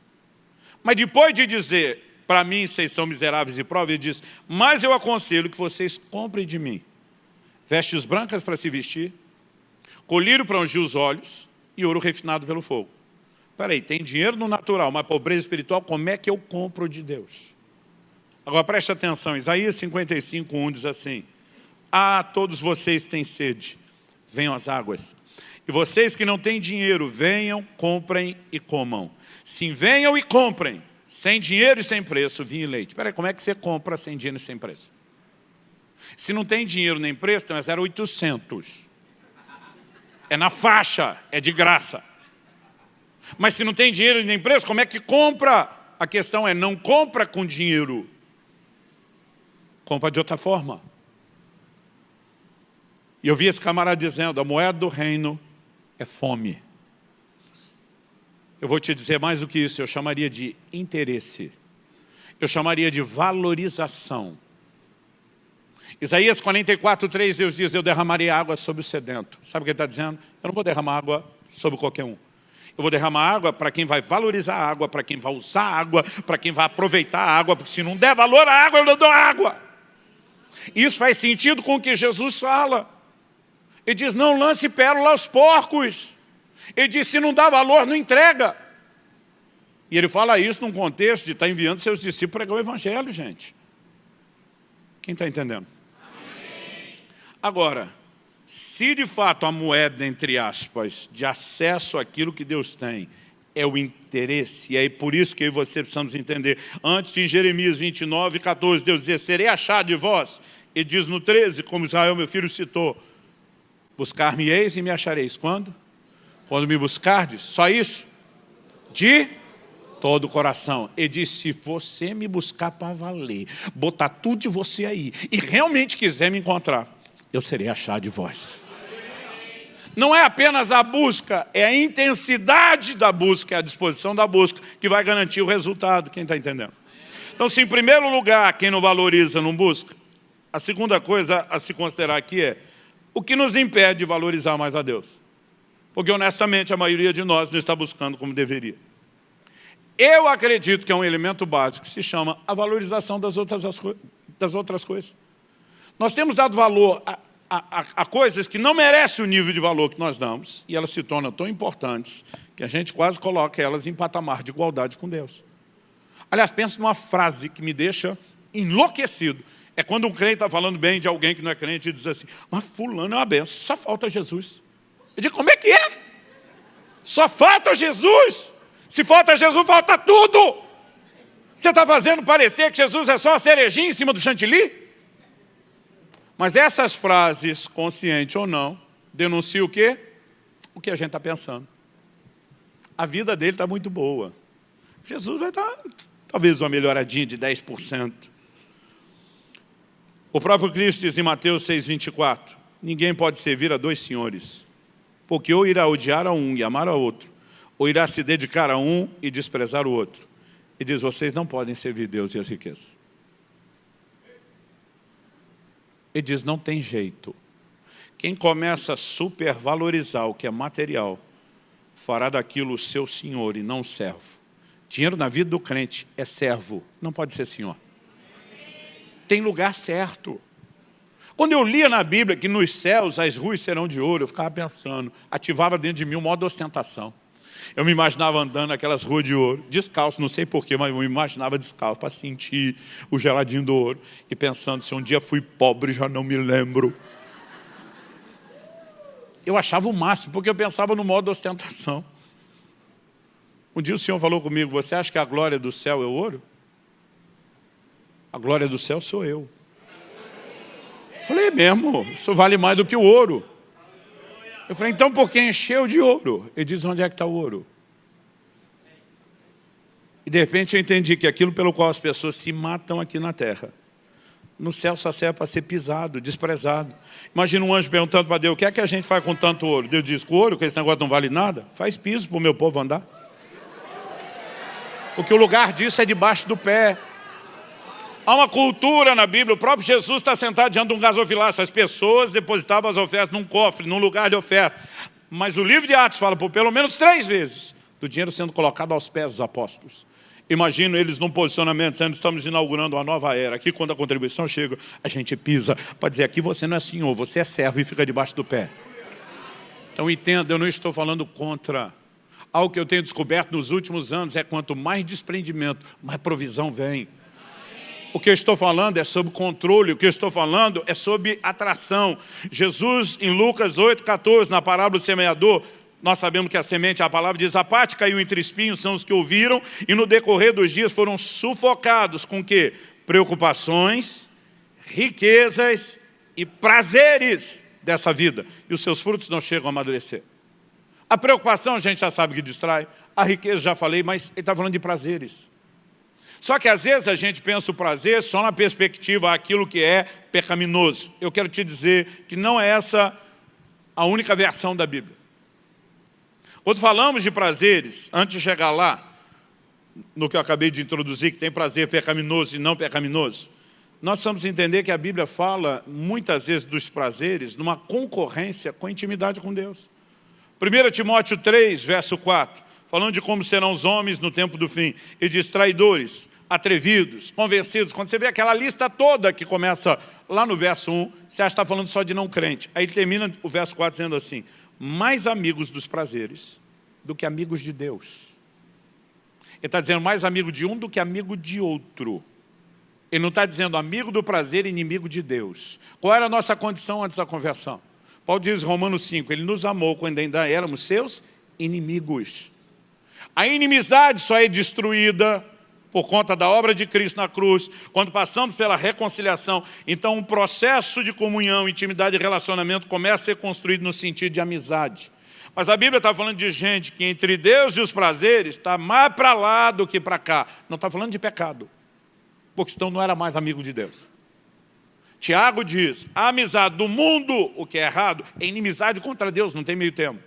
Mas depois de dizer, para mim, vocês são miseráveis e pobres, ele diz, mas eu aconselho que vocês comprem de mim vestes brancas para se vestir, colírio para ungir os olhos e ouro refinado pelo fogo. Peraí, tem dinheiro no natural, mas pobreza espiritual, como é que eu compro de Deus? Agora preste atenção, Isaías 55:1 diz assim, todos vocês têm sede, venham às águas. E vocês que não têm dinheiro, venham, comprem e comam. Sim, venham e comprem, sem dinheiro e sem preço, vinho e leite. Peraí, como é que você compra sem dinheiro e sem preço? Se não tem dinheiro nem preço, tem 0,800. É na faixa, é de graça. Mas se não tem dinheiro nem preço, como é que compra? A questão é, não compra com dinheiro. Compra de outra forma. E eu vi esse camarada dizendo, a moeda do reino é fome. Eu vou te dizer mais do que isso, eu chamaria de interesse. Eu chamaria de valorização. Isaías 44:3, Deus diz, eu derramarei água sobre o sedento. Sabe o que ele está dizendo? Eu não vou derramar água sobre qualquer um. Eu vou derramar água para quem vai valorizar a água, para quem vai usar a água, para quem vai aproveitar a água, porque se não der valor à água, eu não dou água. Isso faz sentido com o que Jesus fala. Ele diz, não lance pérola aos porcos. Ele diz, se não dá valor, não entrega. E ele fala isso num contexto de estar enviando seus discípulos para pregar o evangelho, gente. Quem está entendendo? Amém. Agora, se de fato a moeda, entre aspas, de acesso àquilo que Deus tem, é o interesse, e é por isso que eu e você precisamos entender. Antes de Jeremias 29:14, Deus dizia, serei achado de vós. Ele diz no 13, como Israel, meu filho, citou, buscar-me-eis e me achareis. Quando? Quando me buscardes, só isso? De todo o coração. Ele disse, se você me buscar para valer, botar tudo de você aí, e realmente quiser me encontrar, eu serei achado de vós. Não é apenas a busca, é a intensidade da busca, é a disposição da busca, que vai garantir o resultado. Quem está entendendo? Então, se em primeiro lugar, quem não valoriza, não busca, a segunda coisa a se considerar aqui é, o que nos impede de valorizar mais a Deus? Porque, honestamente, a maioria de nós não está buscando como deveria. Eu acredito que é um elemento básico que se chama a valorização das outras coisas. Nós temos dado valor a coisas que não merecem o nível de valor que nós damos, e elas se tornam tão importantes que a gente quase coloca elas em patamar de igualdade com Deus. Aliás, pensa numa frase que me deixa enlouquecido é quando um crente está falando bem de alguém que não é crente e diz assim, mas fulano é uma benção, só falta Jesus. Eu digo, como é que é? Só falta Jesus. Se falta Jesus, falta tudo. Você está fazendo parecer que Jesus é só uma cerejinha em cima do chantilly? Mas essas frases, consciente ou não, denunciam o quê? O que a gente está pensando. A vida dele está muito boa. Jesus vai dar, talvez, uma melhoradinha de 10%. O próprio Cristo diz em Mateus 6,24, ninguém pode servir a dois senhores, porque ou irá odiar a um e amar a outro, ou irá se dedicar a um e desprezar o outro. E diz, vocês não podem servir Deus e as riquezas. Ele diz, não tem jeito. Quem começa a supervalorizar o que é material, fará daquilo o seu senhor e não servo. Dinheiro na vida do crente é servo, não pode ser senhor. Tem lugar certo. Quando eu lia na Bíblia que nos céus as ruas serão de ouro, eu ficava pensando, ativava dentro de mim um modo de ostentação. Eu me imaginava andando naquelas ruas de ouro, descalço, não sei porquê, mas eu me imaginava descalço para sentir o geladinho do ouro. E pensando, se um dia fui pobre, já não me lembro. Eu achava o máximo, porque eu pensava no modo de ostentação. Um dia o Senhor falou comigo, você acha que a glória do céu é o ouro? A glória do céu sou eu. Eu falei, é mesmo, isso vale mais do que o ouro. Eu falei, então por que encheu de ouro? Ele diz, onde é que está o ouro? E de repente eu entendi que aquilo pelo qual as pessoas se matam aqui na terra, no céu só serve para ser pisado, desprezado. Imagina um anjo perguntando para Deus, o que é que a gente faz com tanto ouro? Deus diz, com ouro, que esse negócio não vale nada? Faz piso para o meu povo andar. Porque o lugar disso é debaixo do pé. Há uma cultura na Bíblia, o próprio Jesus está sentado diante de um gasofilácio. As pessoas depositavam as ofertas num cofre, num lugar de oferta. Mas o livro de Atos fala por pelo menos 3 vezes do dinheiro sendo colocado aos pés dos apóstolos. Imagino eles num posicionamento, dizendo, estamos inaugurando uma nova era. Aqui quando a contribuição chega, a gente pisa para dizer, aqui você não é senhor, você é servo e fica debaixo do pé. Então entenda, eu não estou falando contra. Algo que eu tenho descoberto nos últimos anos é quanto mais desprendimento, mais provisão vem. O que eu estou falando é sobre controle, o que eu estou falando é sobre atração. Jesus, em Lucas 8,14, na parábola do semeador, nós sabemos que a semente, a palavra diz, a parte caiu entre espinhos, são os que ouviram, e no decorrer dos dias foram sufocados com o quê? Preocupações, riquezas e prazeres dessa vida. E os seus frutos não chegam a amadurecer. A preocupação a gente já sabe que distrai, a riqueza já falei, mas ele está falando de prazeres. Só que às vezes a gente pensa o prazer só na perspectiva daquilo que é pecaminoso. Eu quero te dizer que não é essa a única versão da Bíblia. Quando falamos de prazeres, antes de chegar lá, no que eu acabei de introduzir, que tem prazer pecaminoso e não pecaminoso, nós precisamos entender que a Bíblia fala muitas vezes dos prazeres numa concorrência com a intimidade com Deus. 1 Timóteo 3, verso 4, falando de como serão os homens no tempo do fim, e diz traidores, atrevidos, convencidos. Quando você vê aquela lista toda que começa lá no verso 1, você acha que está falando só de não crente. Aí ele termina o verso 4 dizendo assim, mais amigos dos prazeres do que amigos de Deus. Ele está dizendo mais amigo de um do que amigo de outro. Ele não está dizendo amigo do prazer e inimigo de Deus. Qual era a nossa condição antes da conversão? Paulo diz em Romanos 5, ele nos amou quando ainda éramos seus inimigos. A inimizade só é destruída por conta da obra de Cristo na cruz, quando passamos pela reconciliação. Então um processo de comunhão, intimidade e relacionamento começa a ser construído no sentido de amizade. Mas a Bíblia está falando de gente que entre Deus e os prazeres está mais para lá do que para cá. Não está falando de pecado, porque senão não era mais amigo de Deus. Tiago diz, a amizade do mundo, o que é errado, é inimizade contra Deus, não tem meio termo.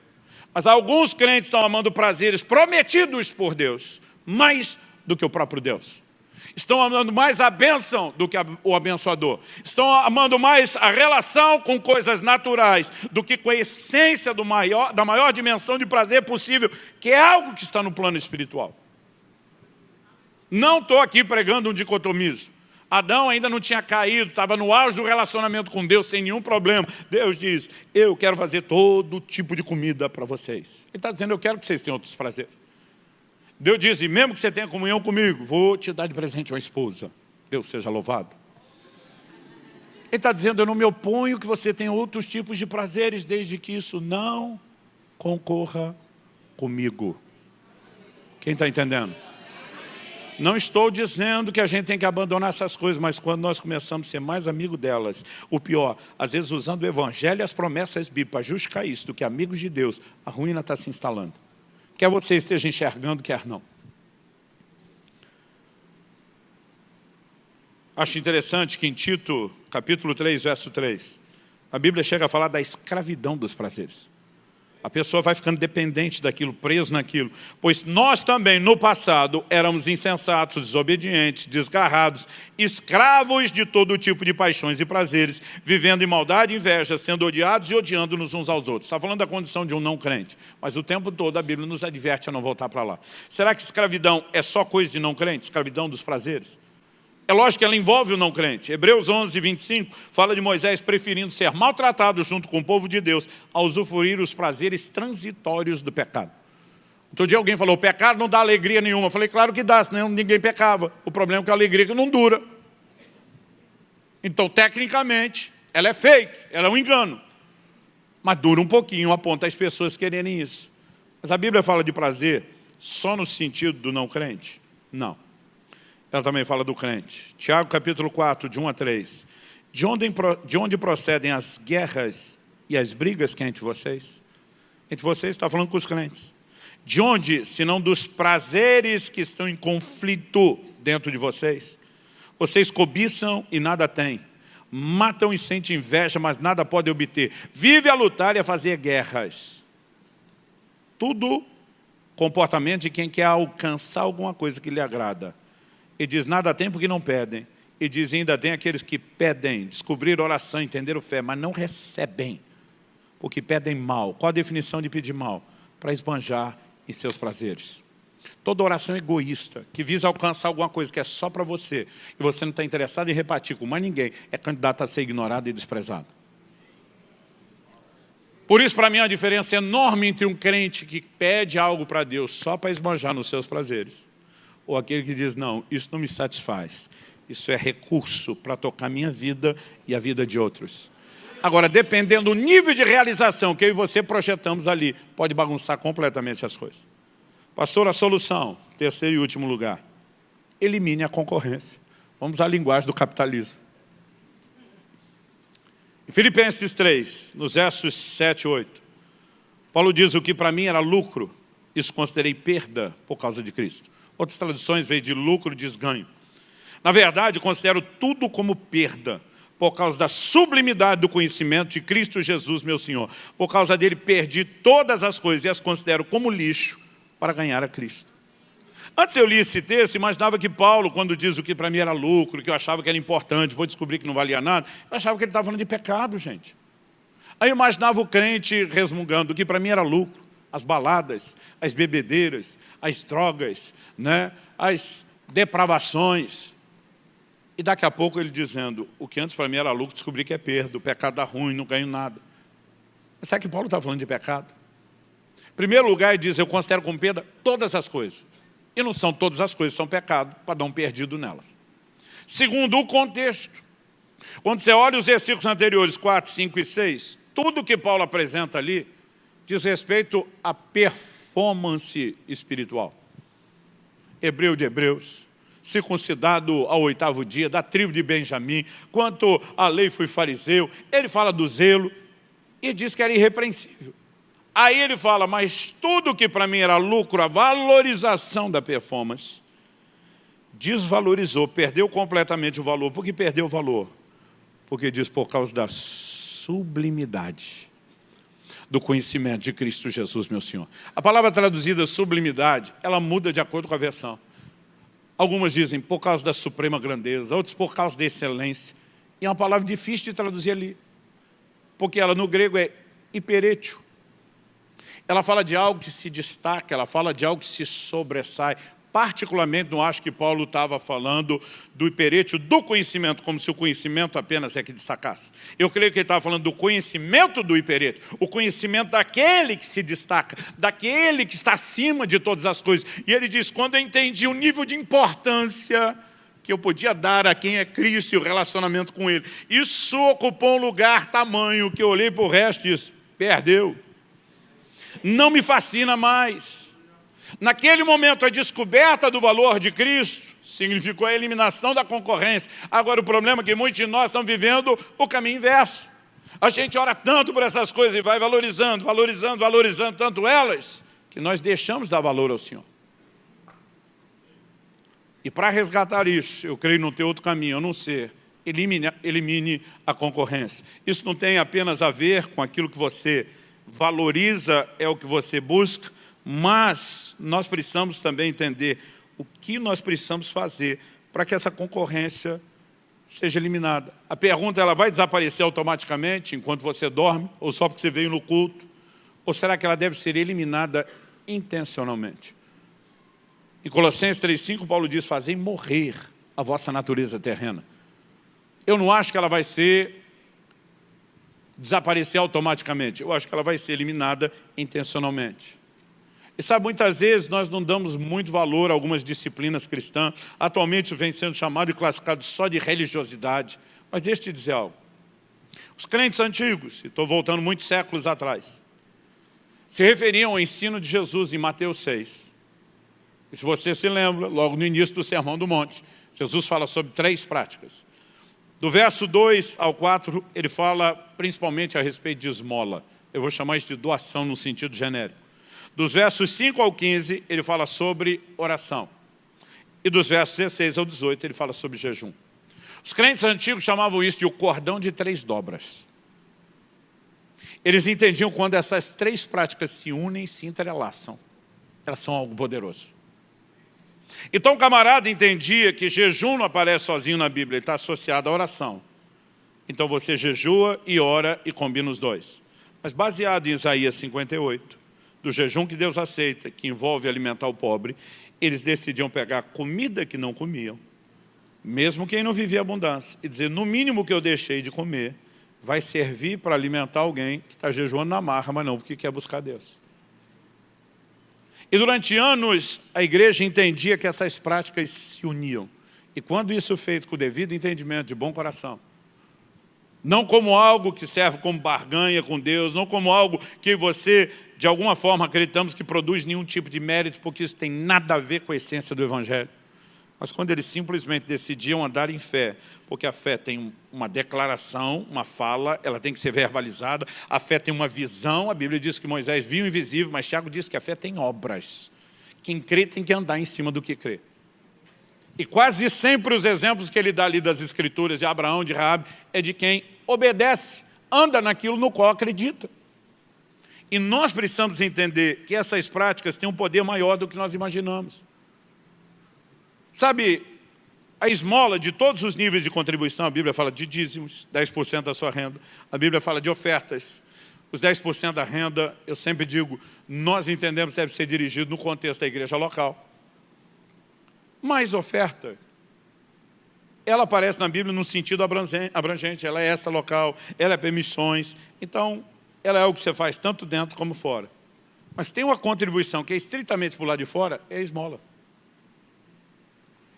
Mas alguns crentes estão amando prazeres prometidos por Deus, mais do que o próprio Deus. Estão amando mais a bênção do que o abençoador. Estão amando mais a relação com coisas naturais do que com a essência da maior dimensão de prazer possível, que é algo que está no plano espiritual. Não estou aqui pregando um dicotomismo. Adão ainda não tinha caído, estava no auge do relacionamento com Deus sem nenhum problema. Deus diz, eu quero fazer todo tipo de comida para vocês. Ele está dizendo, eu quero que vocês tenham outros prazeres. Deus diz, e mesmo que você tenha comunhão comigo, vou te dar de presente uma esposa. Deus seja louvado. Ele está dizendo, eu não me oponho que você tenha outros tipos de prazeres, desde que isso não concorra comigo. Quem está entendendo? Não estou dizendo que a gente tem que abandonar essas coisas, mas quando nós começamos a ser mais amigo delas, o pior, às vezes usando o evangelho e as promessas bíblicas para justificar isso, do que amigos de Deus, a ruína está se instalando. Quer você esteja enxergando, quer não. Acho interessante que em Tito, capítulo 3, verso 3, a Bíblia chega a falar da escravidão dos prazeres. A pessoa vai ficando dependente daquilo, preso naquilo. Pois nós também, no passado, éramos insensatos, desobedientes, desgarrados, escravos de todo tipo de paixões e prazeres, vivendo em maldade e inveja, sendo odiados e odiando-nos uns aos outros. Está falando da condição de um não crente. Mas o tempo todo a Bíblia nos adverte a não voltar para lá. Será que escravidão é só coisa de não crente? Escravidão dos prazeres? É lógico que ela envolve o não crente. Hebreus 11, 25 fala de Moisés preferindo ser maltratado junto com o povo de Deus a usufruir os prazeres transitórios do pecado. Outro dia alguém falou, o pecado não dá alegria nenhuma. Eu falei, claro que dá, senão ninguém pecava. O problema é que a alegria que não dura. Então, tecnicamente, ela é fake, ela é um engano. Mas dura um pouquinho, a ponto das pessoas quererem isso. Mas a Bíblia fala de prazer só no sentido do não crente? Não. Ela também fala do crente. Tiago capítulo 4, de 1 a 3. De onde procedem as guerras e as brigas que há entre vocês? Entre vocês está falando com os crentes. De onde, senão dos prazeres que estão em conflito dentro de vocês? Vocês cobiçam e nada têm. Matam e sentem inveja, mas nada podem obter. Vive a lutar e a fazer guerras. Tudo comportamento de quem quer alcançar alguma coisa que lhe agrada. E diz, nada tem porque não pedem. E diz, ainda tem aqueles que pedem, descobrir oração, entenderam fé, mas não recebem, porque pedem mal. Qual a definição de pedir mal? Para esbanjar em seus prazeres. Toda oração egoísta, que visa alcançar alguma coisa que é só para você, e você não está interessado em repartir com mais ninguém, é candidato a ser ignorado e desprezado. Por isso, para mim, há uma diferença enorme entre um crente que pede algo para Deus só para esbanjar nos seus prazeres, ou aquele que diz, não, isso não me satisfaz. Isso é recurso para tocar minha vida e a vida de outros. Agora, dependendo do nível de realização que eu e você projetamos ali, pode bagunçar completamente as coisas. Pastor, a solução, terceiro e último lugar. Elimine a concorrência. Vamos à linguagem do capitalismo. Em Filipenses 3, nos versos 7 e 8, Paulo diz, o que para mim era lucro, isso considerei perda por causa de Cristo. Outras traduções veem de lucro e desganho. Na verdade, considero tudo como perda, por causa da sublimidade do conhecimento de Cristo Jesus, meu Senhor. Por causa dele, perdi todas as coisas e as considero como lixo para ganhar a Cristo. Antes eu li esse texto, imaginava que Paulo, quando diz o que para mim era lucro, que eu achava que era importante, depois descobri que não valia nada, eu achava que ele estava falando de pecado, gente. Aí eu imaginava o crente resmungando o que para mim era lucro. As baladas, as bebedeiras, as drogas, né? As depravações. E daqui a pouco ele dizendo, o que antes para mim era lucro, descobri que é perda, o pecado dá ruim, não ganho nada. Mas sabe que Paulo está falando de pecado? Em primeiro lugar, ele diz, eu considero como perda todas as coisas. E não são todas as coisas, são pecado, para dar um perdido nelas. Segundo, o contexto. Quando você olha os versículos anteriores, 4, 5 e 6, tudo que Paulo apresenta ali, diz respeito à performance espiritual. Hebreu de Hebreus, circuncidado ao 8º dia, da tribo de Benjamim, quanto à lei fui fariseu, ele fala do zelo, e diz que era irrepreensível. Aí ele fala, mas tudo que para mim era lucro, a valorização da performance, desvalorizou, perdeu completamente o valor. Por que perdeu o valor? Porque diz, por causa da sublimidade do conhecimento de Cristo Jesus, meu Senhor. A palavra traduzida sublimidade, ela muda de acordo com a versão. Algumas dizem por causa da suprema grandeza, outros por causa da excelência. E é uma palavra difícil de traduzir ali, porque ela no grego é hiperétio. Ela fala de algo que se destaca, ela fala de algo que se sobressai. Particularmente, não acho que Paulo estava falando do hiperétio do conhecimento, como se o conhecimento apenas é que destacasse. Eu creio que ele estava falando do conhecimento do hiperétio, o conhecimento daquele que se destaca, daquele que está acima de todas as coisas. E ele diz, quando eu entendi o nível de importância que eu podia dar a quem é Cristo e o relacionamento com Ele. Isso ocupou um lugar tamanho que eu olhei para o resto e disse, perdeu. Não me fascina mais. Naquele momento, a descoberta do valor de Cristo significou a eliminação da concorrência. Agora, o problema é que muitos de nós estão vivendo o caminho inverso. A gente ora tanto por essas coisas e vai valorizando, valorizando, valorizando tanto elas, que nós deixamos de dar valor ao Senhor. E para resgatar isso, eu creio não ter outro caminho, a não ser elimine a concorrência. Isso não tem apenas a ver com aquilo que você valoriza, é o que você busca, mas nós precisamos também entender o que nós precisamos fazer para que essa concorrência seja eliminada. A pergunta, ela vai desaparecer automaticamente enquanto você dorme, ou só porque você veio no culto? Ou será que ela deve ser eliminada intencionalmente? Em Colossenses 3,5, Paulo diz, fazei morrer a vossa natureza terrena. Eu não acho que ela vai desaparecer automaticamente. Eu acho que ela vai ser eliminada intencionalmente. E sabe, muitas vezes nós não damos muito valor a algumas disciplinas cristãs. Atualmente vem sendo chamado e classificado só de religiosidade. Mas deixa eu te dizer algo. Os crentes antigos, e estou voltando muitos séculos atrás, se referiam ao ensino de Jesus em Mateus 6. E se você se lembra, logo no início do Sermão do Monte, Jesus fala sobre 3 práticas. Do verso 2 ao 4, ele fala principalmente a respeito de esmola. Eu vou chamar isso de doação no sentido genérico. Dos versos 5 ao 15, ele fala sobre oração. E dos versos 16 ao 18, ele fala sobre jejum. Os crentes antigos chamavam isso de o cordão de 3 dobras. Eles entendiam quando essas 3 práticas se unem e se entrelaçam. Elas são algo poderoso. Então o camarada entendia que jejum não aparece sozinho na Bíblia, ele está associado à oração. Então você jejua e ora e combina os dois. Mas baseado em Isaías 58, do jejum que Deus aceita, que envolve alimentar o pobre, eles decidiam pegar comida que não comiam, mesmo quem não vivia abundância, e dizer, no mínimo que eu deixei de comer, vai servir para alimentar alguém que está jejuando na marra, mas não porque quer buscar Deus. E durante anos, a igreja entendia que essas práticas se uniam. E quando isso é feito com o devido entendimento, de bom coração, não como algo que serve como barganha com Deus, não como algo que você, de alguma forma, acreditamos que produz nenhum tipo de mérito, porque isso tem nada a ver com a essência do Evangelho. Mas quando eles simplesmente decidiam andar em fé, porque a fé tem uma declaração, uma fala, ela tem que ser verbalizada, a fé tem uma visão, a Bíblia diz que Moisés viu o invisível, mas Tiago diz que a fé tem obras. Quem crê tem que andar em cima do que crê. E quase sempre os exemplos que ele dá ali das Escrituras, de Abraão, de Raabe, é de quem obedece, anda naquilo no qual acredita. E nós precisamos entender que essas práticas têm um poder maior do que nós imaginamos. Sabe, a esmola de todos os níveis de contribuição, a Bíblia fala de dízimos, 10% da sua renda. A Bíblia fala de ofertas. Os 10% da renda, eu sempre digo, nós entendemos que deve ser dirigido no contexto da igreja local. Mas oferta, ela aparece na Bíblia no sentido abrangente, ela é esta local, ela é para missões, então ela é algo que você faz tanto dentro como fora. Mas tem uma contribuição que é estritamente para o lado de fora, é a esmola.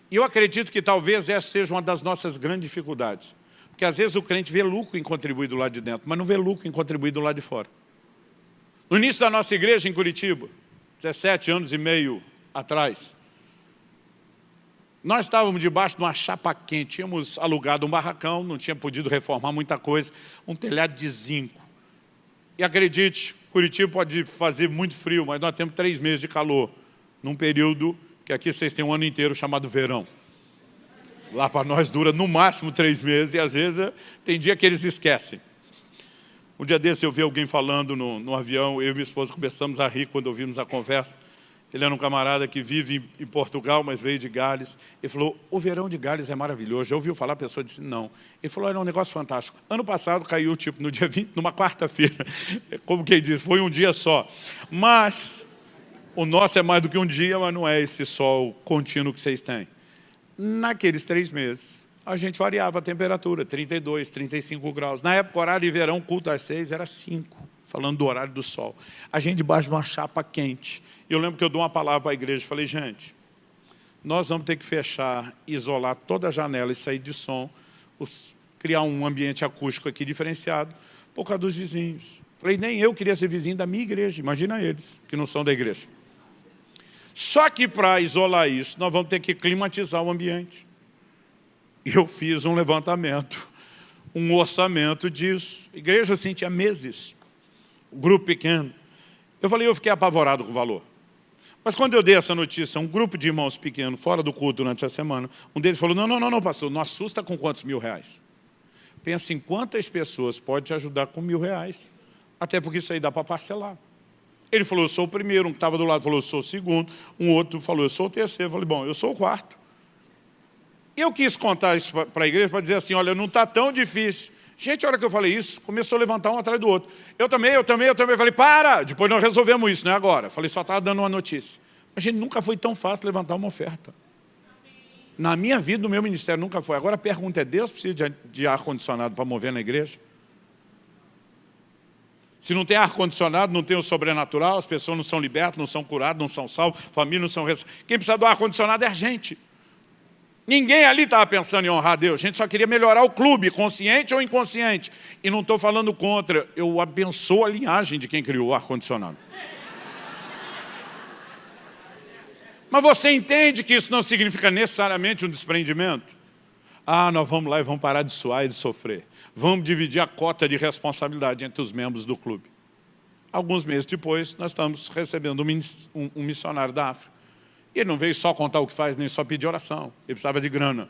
E eu acredito que talvez essa seja uma das nossas grandes dificuldades. Porque às vezes o crente vê lucro em contribuir do lado de dentro, mas não vê lucro em contribuir do lado de fora. No início da nossa igreja em Curitiba, 17 anos e meio atrás, nós estávamos debaixo de uma chapa quente, tínhamos alugado um barracão, não tinha podido reformar muita coisa, um telhado de zinco. E acredite, Curitiba pode fazer muito frio, mas nós temos 3 meses de calor, num período que aqui vocês têm um ano inteiro chamado verão. Lá para nós dura no máximo 3 meses e às vezes tem dia que eles esquecem. Um dia desse eu vi alguém falando no avião, eu e minha esposa começamos a rir quando ouvimos a conversa. Ele era um camarada que vive em Portugal, mas veio de Gales. Ele falou, o verão de Gales é maravilhoso. Já ouviu falar? A pessoa disse, não. Ele falou, era um negócio fantástico. Ano passado caiu, tipo, no dia 20, numa quarta-feira. Como quem diz, foi um dia só. Mas o nosso é mais do que um dia, mas não é esse sol contínuo que vocês têm. Naqueles 3 meses, a gente variava a temperatura, 32, 35 graus. Na época, o horário de verão, culto às 6, era 5. Falando do horário do sol. A gente debaixo de uma chapa quente. Eu lembro que eu dou uma palavra para a igreja, falei, gente, nós vamos ter que fechar, isolar toda a janela e sair de som, criar um ambiente acústico aqui diferenciado, por causa dos vizinhos. Falei, nem eu queria ser vizinho da minha igreja, imagina eles, que não são da igreja. Só que para isolar isso, nós vamos ter que climatizar o ambiente. E eu fiz um levantamento, um orçamento disso. A igreja assim tinha meses, um grupo pequeno. Eu fiquei apavorado com o valor. Mas quando eu dei essa notícia a um grupo de irmãos pequenos, fora do culto durante a semana, um deles falou, não, pastor, não assusta com quantos R$1.000. Pensa em quantas pessoas pode te ajudar com R$1.000. Até porque isso aí dá para parcelar. Ele falou, eu sou o primeiro, um que estava do lado falou, eu sou o segundo, um outro falou, eu sou o terceiro. Eu falei, bom, eu sou o quarto. Eu quis contar isso para a igreja, para dizer assim, olha, não está tão difícil. Gente, a hora que eu falei isso, começou a levantar um atrás do outro. Eu também. Falei, para! Depois nós resolvemos isso, não é agora. Falei, só estava dando uma notícia. Mas, gente, nunca foi tão fácil levantar uma oferta. Na minha vida, no meu ministério, nunca foi. Agora a pergunta é, Deus precisa de ar-condicionado para mover na igreja? Se não tem ar-condicionado, não tem o sobrenatural, as pessoas não são libertas, não são curadas, não são salvas, famílias não são restauradas. Quem precisa do ar-condicionado é a gente. Ninguém ali estava pensando em honrar a Deus. A gente só queria melhorar o clube, consciente ou inconsciente. E não estou falando contra, eu abençoo a linhagem de quem criou o ar-condicionado. Mas você entende que isso não significa necessariamente um desprendimento? Ah, nós vamos lá e vamos parar de suar e de sofrer. Vamos dividir a cota de responsabilidade entre os membros do clube. Alguns meses depois, nós estamos recebendo um missionário da África. E ele não veio só contar o que faz, nem só pedir oração. Ele precisava de grana.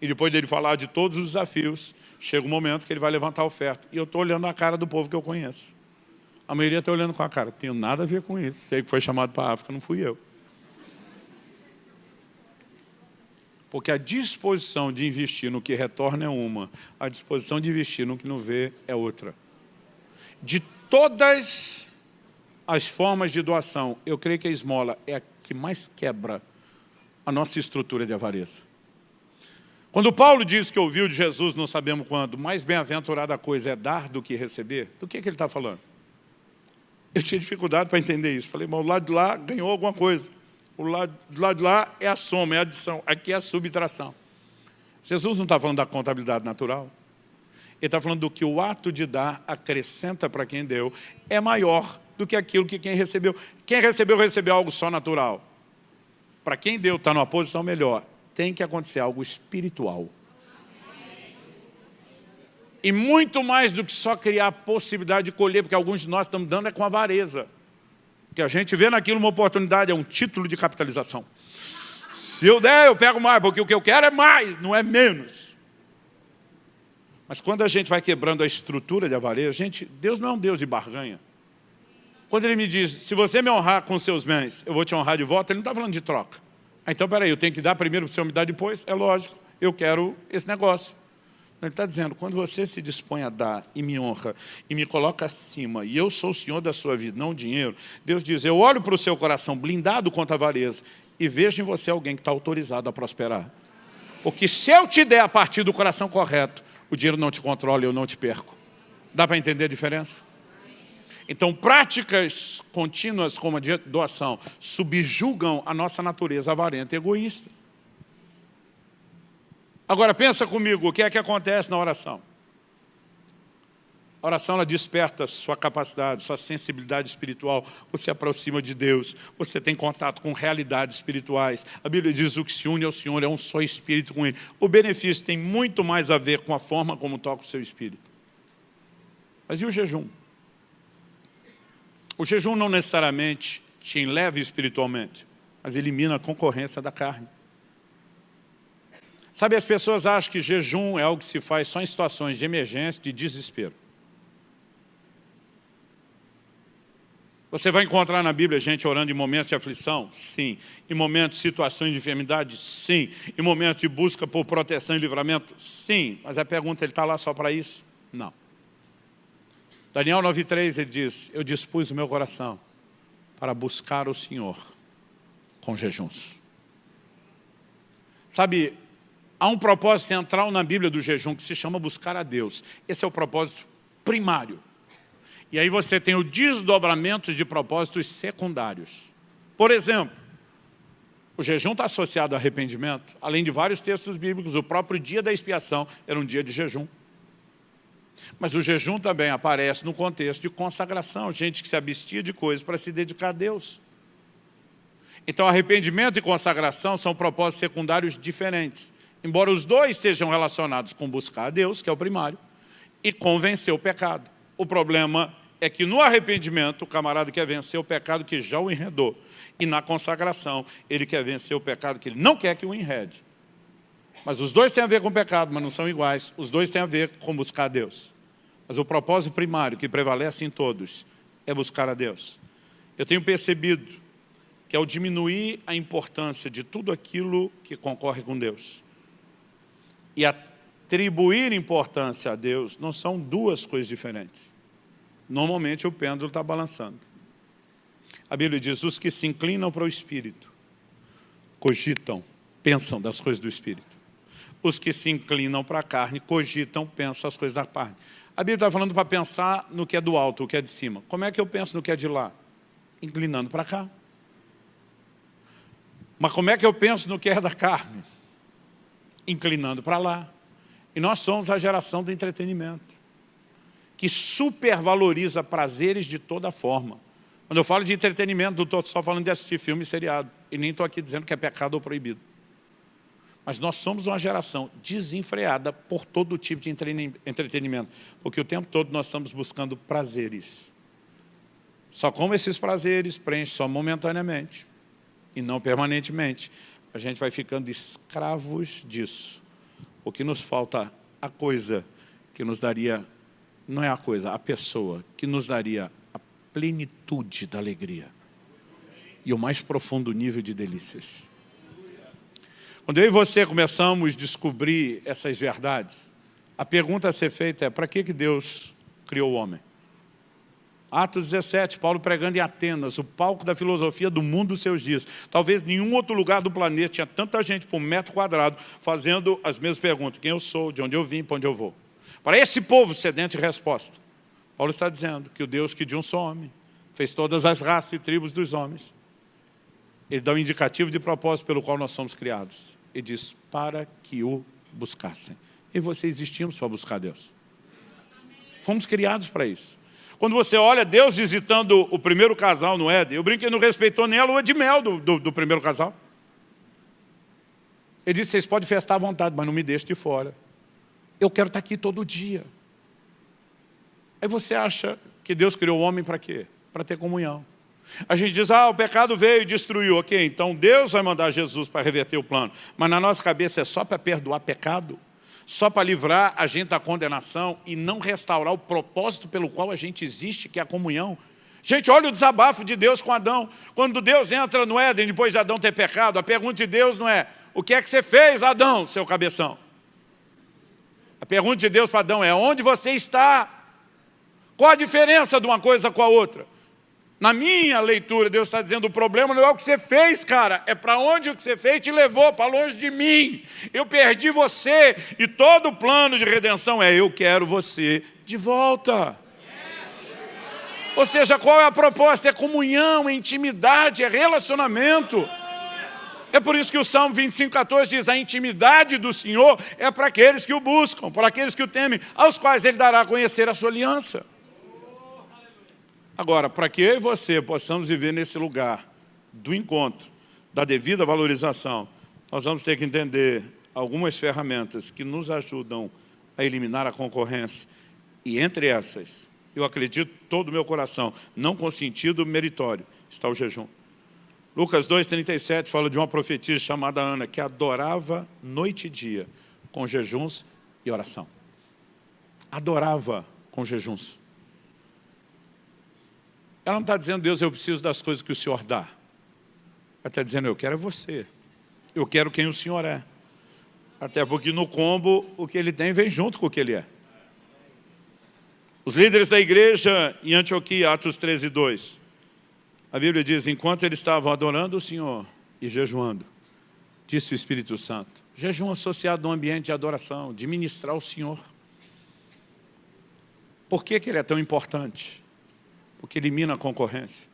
E depois dele falar de todos os desafios, chega um momento que ele vai levantar a oferta. E eu estou olhando a cara do povo que eu conheço. A maioria está olhando com a cara. Tenho nada a ver com isso. Sei que foi chamado para a África, não fui eu. Porque a disposição de investir no que retorna é uma. A disposição de investir no que não vê é outra. De todas as formas de doação, eu creio que a esmola é a que mais quebra a nossa estrutura de avareza. Quando Paulo diz que ouviu de Jesus, não sabemos quando, mais bem-aventurada coisa é dar do que receber, do que ele está falando? Eu tinha dificuldade para entender isso. Falei, mas o lado de lá ganhou alguma coisa. O lado de lá é a soma, é a adição. Aqui é a subtração. Jesus não está falando da contabilidade natural. Ele está falando do que o ato de dar acrescenta para quem deu. É maior do que aquilo que quem recebeu. Quem recebeu algo só natural. Para quem deu, está numa posição melhor. Tem que acontecer algo espiritual. E muito mais do que só criar a possibilidade de colher, porque alguns de nós estamos dando é com avareza. Que a gente vê naquilo uma oportunidade, é um título de capitalização. Se eu der, eu pego mais, porque o que eu quero é mais, não é menos. Mas quando a gente vai quebrando a estrutura de avareza, Deus não é um Deus de barganha. Quando Ele me diz, se você me honrar com seus bens, eu vou te honrar de volta, Ele não está falando de troca. Então, peraí, eu tenho que dar primeiro para o Senhor me dar depois? É lógico, eu quero esse negócio. Ele está dizendo, quando você se dispõe a dar e me honra e me coloca acima, e eu sou o Senhor da sua vida, não o dinheiro, Deus diz, eu olho para o seu coração blindado contra a avareza e vejo em você alguém que está autorizado a prosperar. Porque se eu te der a partir do coração correto, o dinheiro não te controla e eu não te perco. Dá para entender a diferença? Então, práticas contínuas como a de doação subjugam a nossa natureza avarenta e egoísta. Agora, pensa comigo, o que é que acontece na oração? A oração, ela desperta sua capacidade, sua sensibilidade espiritual. Você aproxima de Deus, você tem contato com realidades espirituais. A Bíblia diz, o que se une ao Senhor é um só espírito com Ele. O benefício tem muito mais a ver com a forma como toca o seu espírito. Mas e o jejum? O jejum não necessariamente te eleva espiritualmente, mas elimina a concorrência da carne. Sabe, as pessoas acham que jejum é algo que se faz só em situações de emergência, de desespero. Você vai encontrar na Bíblia gente orando em momentos de aflição? Sim. Em momentos de situações de enfermidade? Sim. Em momentos de busca por proteção e livramento? Sim. Mas a pergunta, ele está lá só para isso? Não. Daniel 9,3, ele diz, eu dispus o meu coração para buscar o Senhor com jejuns. Sabe, há um propósito central na Bíblia do jejum que se chama buscar a Deus. Esse é o propósito primário. E aí você tem o desdobramento de propósitos secundários. Por exemplo, O jejum está associado ao arrependimento. Além de vários textos bíblicos, o próprio dia da expiação era um dia de jejum. Mas o jejum também aparece no contexto de consagração, gente que se abstia de coisas para se dedicar a Deus. Então, arrependimento e consagração são propósitos secundários diferentes. Embora os dois estejam relacionados com buscar a Deus, que é o primário, e com vencer o pecado. O problema é que no arrependimento, o camarada quer vencer o pecado que já o enredou. E na consagração, ele quer vencer o pecado que ele não quer que o enrede. Mas os dois têm a ver com o pecado, mas não são iguais. Os dois têm a ver com buscar a Deus. Mas o propósito primário que prevalece em todos é buscar a Deus. Eu tenho percebido que ao diminuir a importância de tudo aquilo que concorre com Deus e atribuir importância a Deus, não são duas coisas diferentes. Normalmente o pêndulo está balançando. A Bíblia diz, os que se inclinam para o Espírito, cogitam, pensam das coisas do Espírito. Os que se inclinam para a carne, cogitam, pensam as coisas da carne. A Bíblia está falando para pensar no que é do alto, o que é de cima. Como é que eu penso no que é de lá? Inclinando para cá. Mas como é que eu penso no que é da carne? Inclinando para lá. E nós somos a geração do entretenimento, que supervaloriza prazeres de toda forma. Quando eu falo de entretenimento, não estou só falando de assistir filme e seriado. E nem estou aqui dizendo que é pecado ou proibido. Mas nós somos uma geração desenfreada por todo tipo de entretenimento. Porque o tempo todo nós estamos buscando prazeres. Só como esses prazeres preenchem só momentaneamente e não permanentemente, a gente vai ficando escravos disso. Porque nos falta a coisa que nos daria, não é a coisa, a pessoa que nos daria a plenitude da alegria e o mais profundo nível de delícias. Quando eu e você começamos a descobrir essas verdades, a pergunta a ser feita é, para que Deus criou o homem? Atos 17, Paulo pregando em Atenas, o palco da filosofia do mundo dos seus dias. Talvez nenhum outro lugar do planeta tinha tanta gente por metro quadrado fazendo as mesmas perguntas. Quem eu sou, de onde eu vim, para onde eu vou. Para esse povo sedento de resposta, Paulo está dizendo que o Deus que de um só homem fez todas as raças e tribos dos homens, ele dá um indicativo de propósito pelo qual nós somos criados. Ele diz, para que o buscassem. E você existimos para buscar Deus. Fomos criados para isso. Quando você olha Deus visitando o primeiro casal no Éden, eu brinco que ele não respeitou nem a lua de mel do primeiro casal. Ele disse, vocês podem festar à vontade, mas não me deixem de fora. Eu quero estar aqui todo dia. Aí você acha que Deus criou o homem para quê? Para ter comunhão. A gente diz, o pecado veio e destruiu. Ok, então Deus vai mandar Jesus para reverter o plano. Mas na nossa cabeça é só para perdoar pecado? Só para livrar a gente da condenação e não restaurar o propósito pelo qual a gente existe, que é a comunhão? Gente, olha o desabafo de Deus com Adão. Quando Deus entra no Éden, depois de Adão ter pecado, a pergunta de Deus não é, o que é que você fez, Adão, seu cabeção? A pergunta de Deus para Adão é, onde você está? Qual a diferença de uma coisa com a outra? Na minha leitura, Deus está dizendo, o problema não é o que você fez, cara, é para onde o que você fez te levou, para longe de mim. Eu perdi você, e todo o plano de redenção é, eu quero você de volta. Ou seja, qual é a proposta? É comunhão, é intimidade, é relacionamento. É por isso que o Salmo 25:14 diz, a intimidade do Senhor é para aqueles que o buscam, para aqueles que o temem, aos quais Ele dará a conhecer a sua aliança. Agora, para que eu e você possamos viver nesse lugar do encontro, da devida valorização, nós vamos ter que entender algumas ferramentas que nos ajudam a eliminar a concorrência. E entre essas, eu acredito todo o meu coração, não com sentido meritório, está o jejum. Lucas 2:37 fala de uma profetisa chamada Ana, que adorava noite e dia, com jejuns e oração. Adorava com jejuns. Ela não está dizendo, Deus, eu preciso das coisas que o Senhor dá. Ela está dizendo, eu quero você. Eu quero quem o Senhor é. Até porque no combo, o que ele tem vem junto com o que ele é. Os líderes da igreja em Antioquia, Atos 13:2. A Bíblia diz, enquanto eles estavam adorando o Senhor e jejuando, disse o Espírito Santo, jejum associado a um ambiente de adoração, de ministrar o Senhor. Por que ele é tão importante? Porque elimina a concorrência.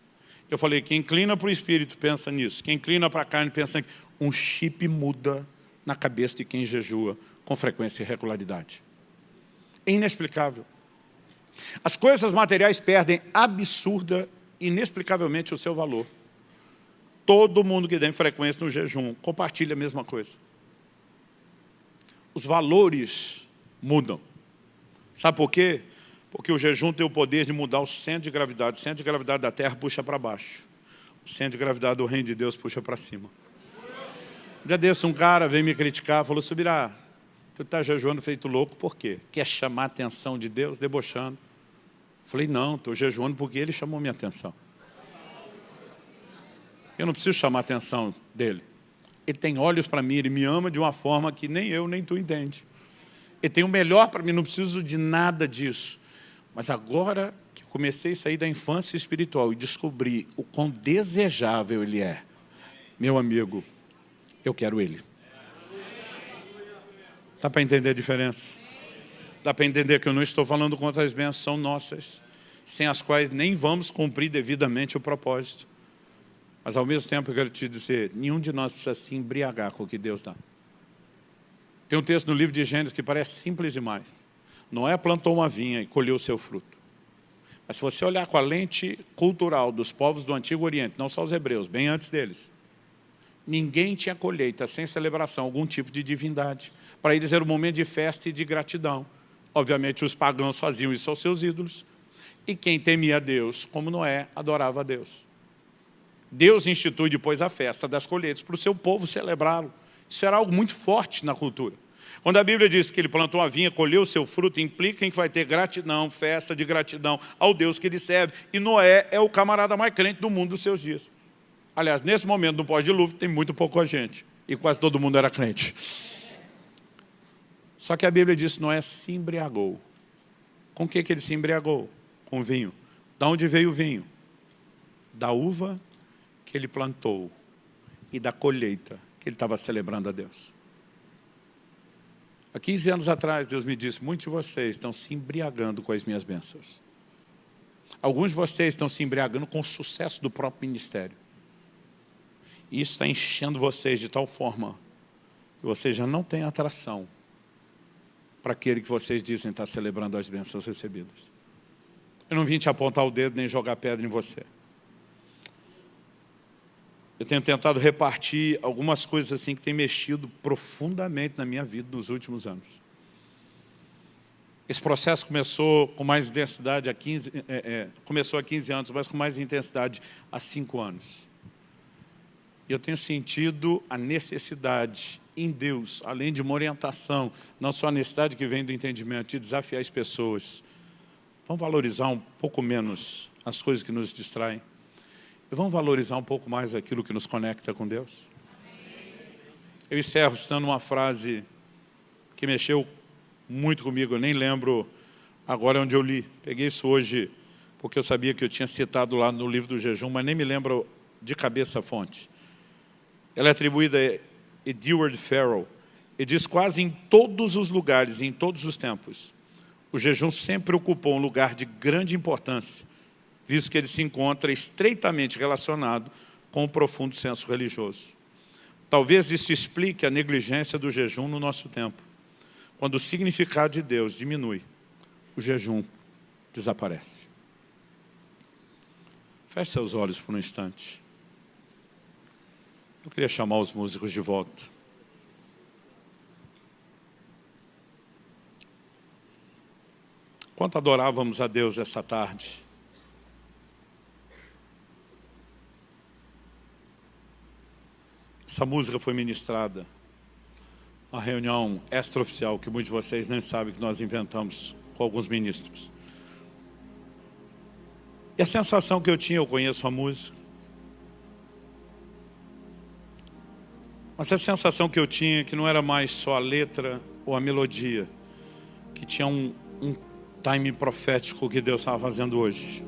Eu falei, quem inclina para o espírito pensa nisso, quem inclina para a carne pensa nisso. Um chip muda na cabeça de quem jejua com frequência e regularidade. É inexplicável. As coisas materiais perdem absurda, inexplicavelmente o seu valor. Todo mundo que tem frequência no jejum compartilha a mesma coisa. Os valores mudam. Sabe por quê? Porque o jejum tem o poder de mudar o centro de gravidade. O centro de gravidade da terra puxa para baixo. O centro de gravidade do reino de Deus puxa para cima. Um dia desse um cara veio me criticar, falou, Subirá, tu está jejuando feito louco, por quê? Quer chamar a atenção de Deus, debochando. Falei, não, estou jejuando porque Ele chamou minha atenção. Eu não preciso chamar a atenção dEle. Ele tem olhos para mim, Ele me ama de uma forma que nem eu, nem tu entende. Ele tem o melhor para mim, não preciso de nada disso. Mas agora que eu comecei a sair da infância espiritual e descobri o quão desejável Ele é, meu amigo, eu quero Ele. Dá para entender a diferença? Dá para entender que eu não estou falando contra as bênçãos, são nossas, sem as quais nem vamos cumprir devidamente o propósito. Mas ao mesmo tempo eu quero te dizer, nenhum de nós precisa se embriagar com o que Deus dá. Tem um texto no livro de Gênesis que parece simples demais. Noé plantou uma vinha e colheu o seu fruto. Mas se você olhar com a lente cultural dos povos do Antigo Oriente, não só os hebreus, bem antes deles, ninguém tinha colheita sem celebração, algum tipo de divindade. Para eles era um momento de festa e de gratidão. Obviamente os pagãos faziam isso aos seus ídolos. E quem temia a Deus, como Noé, adorava a Deus. Deus institui depois a festa das colheitas para o seu povo celebrá-lo. Isso era algo muito forte na cultura. Quando a Bíblia diz que ele plantou a vinha, colheu o seu fruto, implica em que vai ter gratidão, festa de gratidão ao Deus que ele serve. E Noé é o camarada mais crente do mundo dos seus dias. Aliás, nesse momento, no pós-dilúvio, tem muito pouca gente. E quase todo mundo era crente. Só que a Bíblia diz que Noé se embriagou. Com o que ele se embriagou? Com vinho. De onde veio o vinho? Da uva que ele plantou e da colheita que ele estava celebrando a Deus. Há 15 anos atrás, Deus me disse, muitos de vocês estão se embriagando com as minhas bênçãos. Alguns de vocês estão se embriagando com o sucesso do próprio ministério. E isso está enchendo vocês de tal forma que vocês já não têm atração para aquele que vocês dizem estar celebrando as bênçãos recebidas. Eu não vim te apontar o dedo nem jogar pedra em você. Eu tenho tentado repartir algumas coisas assim que têm mexido profundamente na minha vida nos últimos anos. Esse processo começou com mais intensidade começou há 15 anos, mas com mais intensidade há 5 anos. E eu tenho sentido a necessidade em Deus, além de uma orientação, não só a necessidade que vem do entendimento, de desafiar as pessoas. Vamos valorizar um pouco menos as coisas que nos distraem. E vamos valorizar um pouco mais aquilo que nos conecta com Deus. Eu encerro citando uma frase que mexeu muito comigo. Eu nem lembro agora onde eu li. Peguei isso hoje porque eu sabia que eu tinha citado lá no livro do jejum, mas nem me lembro de cabeça a fonte. Ela é atribuída a Edward Farrell. Ele diz, quase em todos os lugares, em todos os tempos, o jejum sempre ocupou um lugar de grande importância, visto que ele se encontra estreitamente relacionado com o profundo senso religioso. Talvez isso explique a negligência do jejum no nosso tempo. Quando o significado de Deus diminui, o jejum desaparece. Feche seus olhos por um instante. Eu queria chamar os músicos de volta. Quanto adorávamos a Deus essa tarde. Essa música foi ministrada numa reunião extraoficial que muitos de vocês nem sabem que nós inventamos com alguns ministros. E a sensação que eu tinha, eu conheço a música, mas a sensação que eu tinha que não era mais só a letra ou a melodia, que tinha um time profético que Deus estava fazendo hoje.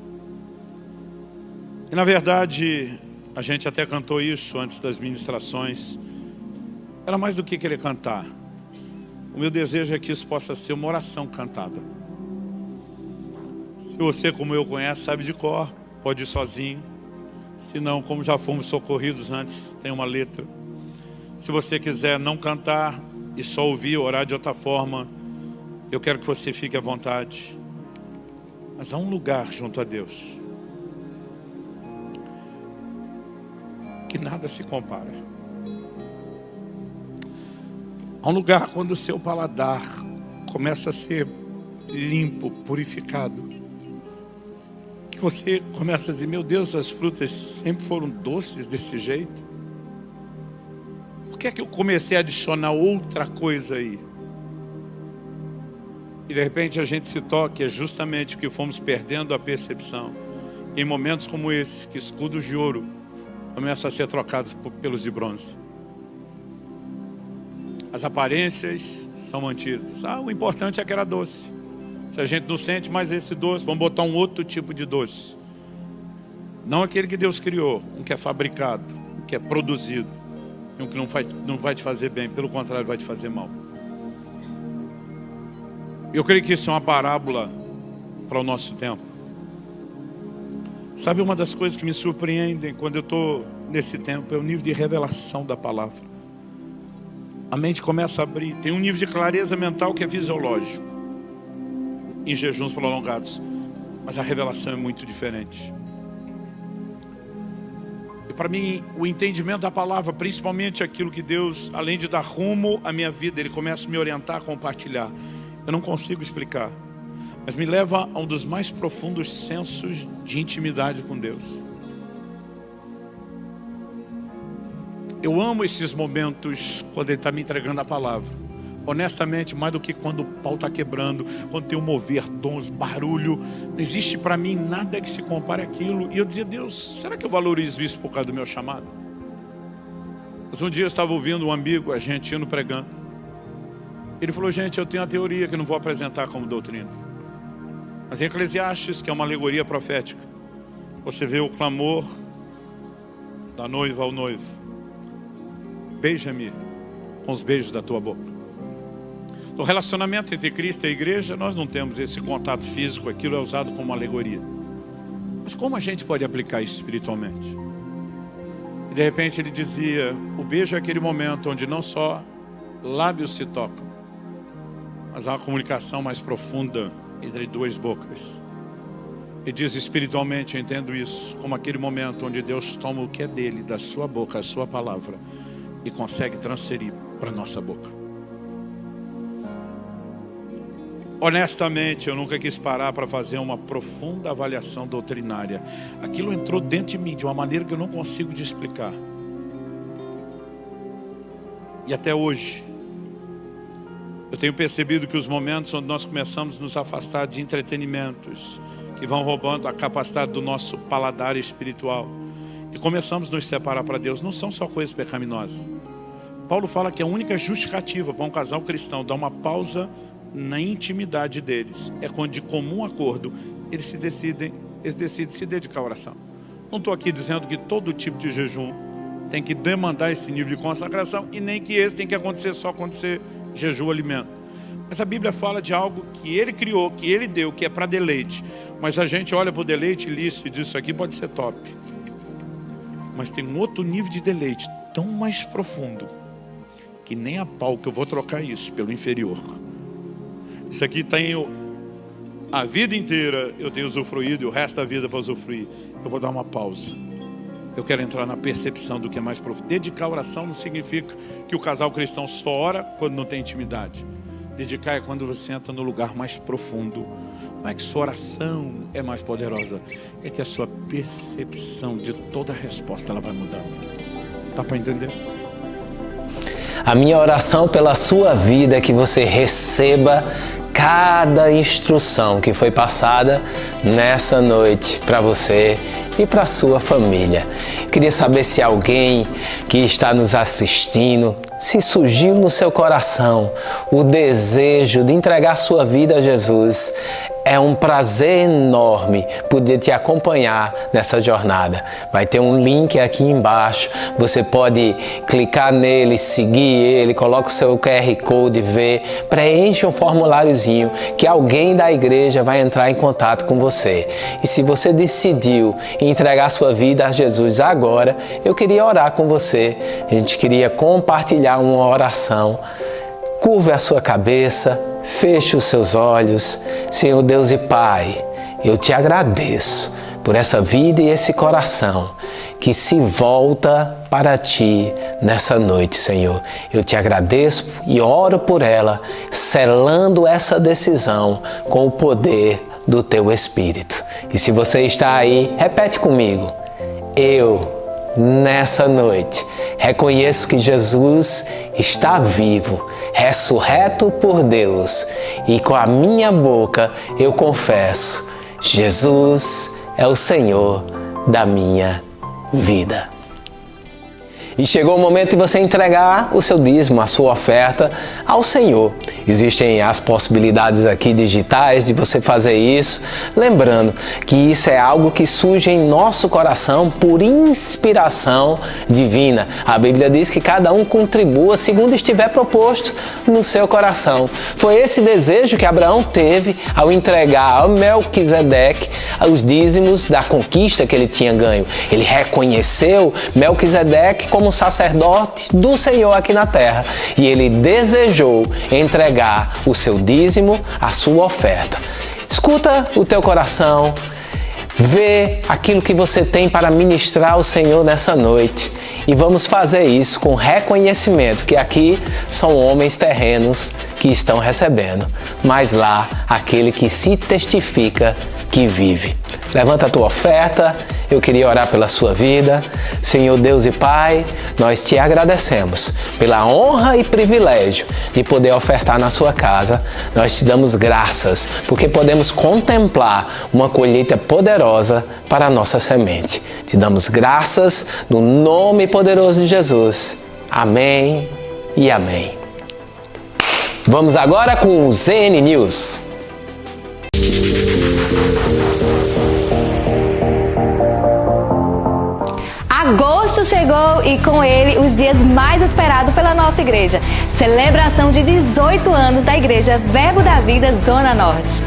E na verdade, a gente até cantou isso antes das ministrações. Era mais do que querer cantar. O meu desejo é que isso possa ser uma oração cantada. Se você, como eu, conhece, sabe de cor, pode ir sozinho. Se não, como já fomos socorridos antes, tem uma letra. Se você quiser não cantar e só ouvir, orar de outra forma, eu quero que você fique à vontade. Mas há um lugar junto a Deus que nada se compara. Há um lugar quando o seu paladar começa a ser limpo, purificado, que você começa a dizer: meu Deus, as frutas sempre foram doces desse jeito? Por que é que eu comecei a adicionar outra coisa aí? E de repente a gente se toca, é justamente que fomos perdendo a percepção. Em momentos como esse, que escudos de ouro começam a ser trocados pelos de bronze. As aparências são mantidas. O importante é que era doce. Se a gente não sente mais esse doce, vamos botar um outro tipo de doce. Não aquele que Deus criou, um que é fabricado, um que é produzido, e um que não vai te fazer bem, pelo contrário, vai te fazer mal. Eu creio que isso é uma parábola para o nosso tempo. Sabe, uma das coisas que me surpreendem quando eu estou nesse tempo é o nível de revelação da palavra. A mente começa a abrir. Tem um nível de clareza mental que é fisiológico em jejuns prolongados, mas a revelação é muito diferente. E para mim, o entendimento da palavra, principalmente aquilo que Deus, além de dar rumo à minha vida, Ele começa a me orientar, a compartilhar. Eu não consigo explicar, mas me leva a um dos mais profundos sensos de intimidade com Deus. Eu amo esses momentos quando Ele está me entregando a palavra. Honestamente, mais do que quando o pau está quebrando, quando tem um mover, dons, barulho. Não existe para mim nada que se compare àquilo. E eu dizia: Deus, será que eu valorizo isso por causa do meu chamado? Mas um dia eu estava ouvindo um amigo argentino pregando. Ele falou: gente, eu tenho a teoria que não vou apresentar como doutrina. Mas em Eclesiastes, que é uma alegoria profética, você vê o clamor da noiva ao noivo: beija-me com os beijos da tua boca. No relacionamento entre Cristo e a igreja, nós não temos esse contato físico, aquilo é usado como alegoria. Mas como a gente pode aplicar isso espiritualmente? E de repente ele dizia: o beijo é aquele momento onde não só lábios se tocam, mas há uma comunicação mais profunda entre duas bocas. E diz: espiritualmente eu entendo isso como aquele momento onde Deus toma o que é dele, da sua boca, a sua palavra, e consegue transferir para a nossa boca. Honestamente, eu nunca quis parar para fazer uma profunda avaliação doutrinária. Aquilo entrou dentro de mim de uma maneira que eu não consigo te explicar. E até hoje, eu tenho percebido que os momentos onde nós começamos a nos afastar de entretenimentos que vão roubando a capacidade do nosso paladar espiritual e começamos a nos separar para Deus, não são só coisas pecaminosas. Paulo fala que a única justificativa para um casal cristão dar uma pausa na intimidade deles é quando, de comum acordo, eles decidem se dedicar à oração. Não estou aqui dizendo que todo tipo de jejum tem que demandar esse nível de consagração, e nem que esse tem que acontecer só quando você jejua alimento. Mas a Bíblia fala de algo que Ele criou, que Ele deu, que é para deleite. Mas a gente olha para o deleite ilícito e diz: isso aqui pode ser top. Mas tem um outro nível de deleite tão mais profundo que nem a pau que eu vou trocar isso pelo inferior. Isso aqui tenho a vida inteira, eu tenho usufruído, e o resto da vida para usufruir. Eu vou dar uma pausa. Eu quero entrar na percepção do que é mais profundo. Dedicar a oração não significa que o casal cristão só ora quando não tem intimidade. Dedicar é quando você entra no lugar mais profundo. Não é que sua oração é mais poderosa, é que a sua percepção de toda a resposta ela vai mudando. Dá para entender? A minha oração pela sua vida é que você receba cada instrução que foi passada nessa noite para você e para a sua família. Queria saber se alguém que está nos assistindo, se surgiu no seu coração o desejo de entregar sua vida a Jesus. É um prazer enorme poder te acompanhar nessa jornada. Vai ter um link aqui embaixo, você pode clicar nele, seguir ele, coloca o seu QR Code, vê, preenche um formuláriozinho que alguém da igreja vai entrar em contato com você. E se você decidiu entregar sua vida a Jesus agora, eu queria orar com você. A gente queria compartilhar uma oração. Curve a sua cabeça, feche os seus olhos. Senhor Deus e Pai, eu te agradeço por essa vida e esse coração que se volta para Ti nessa noite, Senhor. Eu te agradeço e oro por ela, selando essa decisão com o poder do Teu Espírito. E se você está aí, repete comigo. Nessa noite, reconheço que Jesus está vivo, ressurreto por Deus, e com a minha boca eu confesso: Jesus é o Senhor da minha vida. E chegou o momento de você entregar o seu dízimo, a sua oferta ao Senhor. Existem as possibilidades aqui digitais de você fazer isso. Lembrando que isso é algo que surge em nosso coração por inspiração divina. A Bíblia diz que cada um contribua segundo estiver proposto no seu coração. Foi esse desejo que Abraão teve ao entregar a Melquisedeque os dízimos da conquista que ele tinha ganho. Ele reconheceu Melquisedeque como sacerdote do Senhor aqui na terra, e ele desejou entregar o seu dízimo, a sua oferta. Escuta o teu coração, vê aquilo que você tem para ministrar ao Senhor nessa noite, e vamos fazer isso com reconhecimento que aqui são homens terrenos que estão recebendo, mas lá aquele que se testifica que vive. Levanta a tua oferta, eu queria orar pela sua vida. Senhor Deus e Pai, nós te agradecemos pela honra e privilégio de poder ofertar na sua casa. Nós te damos graças porque podemos contemplar uma colheita poderosa para a nossa semente. Te damos graças no nome poderoso de Jesus. Amém e amém. Vamos agora com o ZN News. Agosto chegou e com ele os dias mais esperados pela nossa igreja. Celebração de 18 anos da Igreja Verbo da Vida Zona Norte.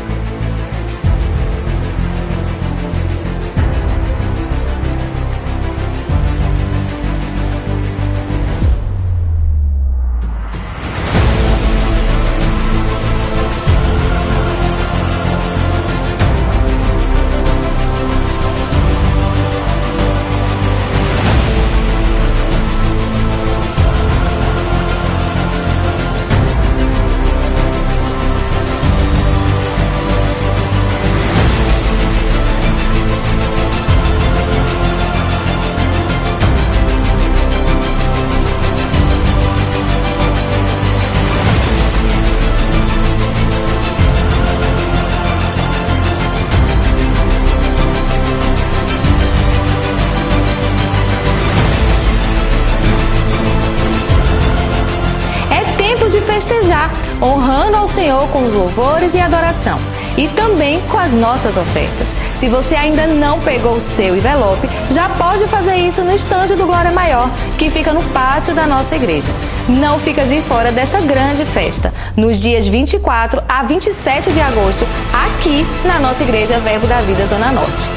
De festejar, honrando ao Senhor com os louvores e adoração, e também com as nossas ofertas. Se você ainda não pegou o seu envelope, já pode fazer isso no estande do Glória Maior, que fica no pátio da nossa igreja. Não fica de fora desta grande festa, nos dias 24 a 27 de agosto, aqui na nossa Igreja Verbo da Vida Zona Norte.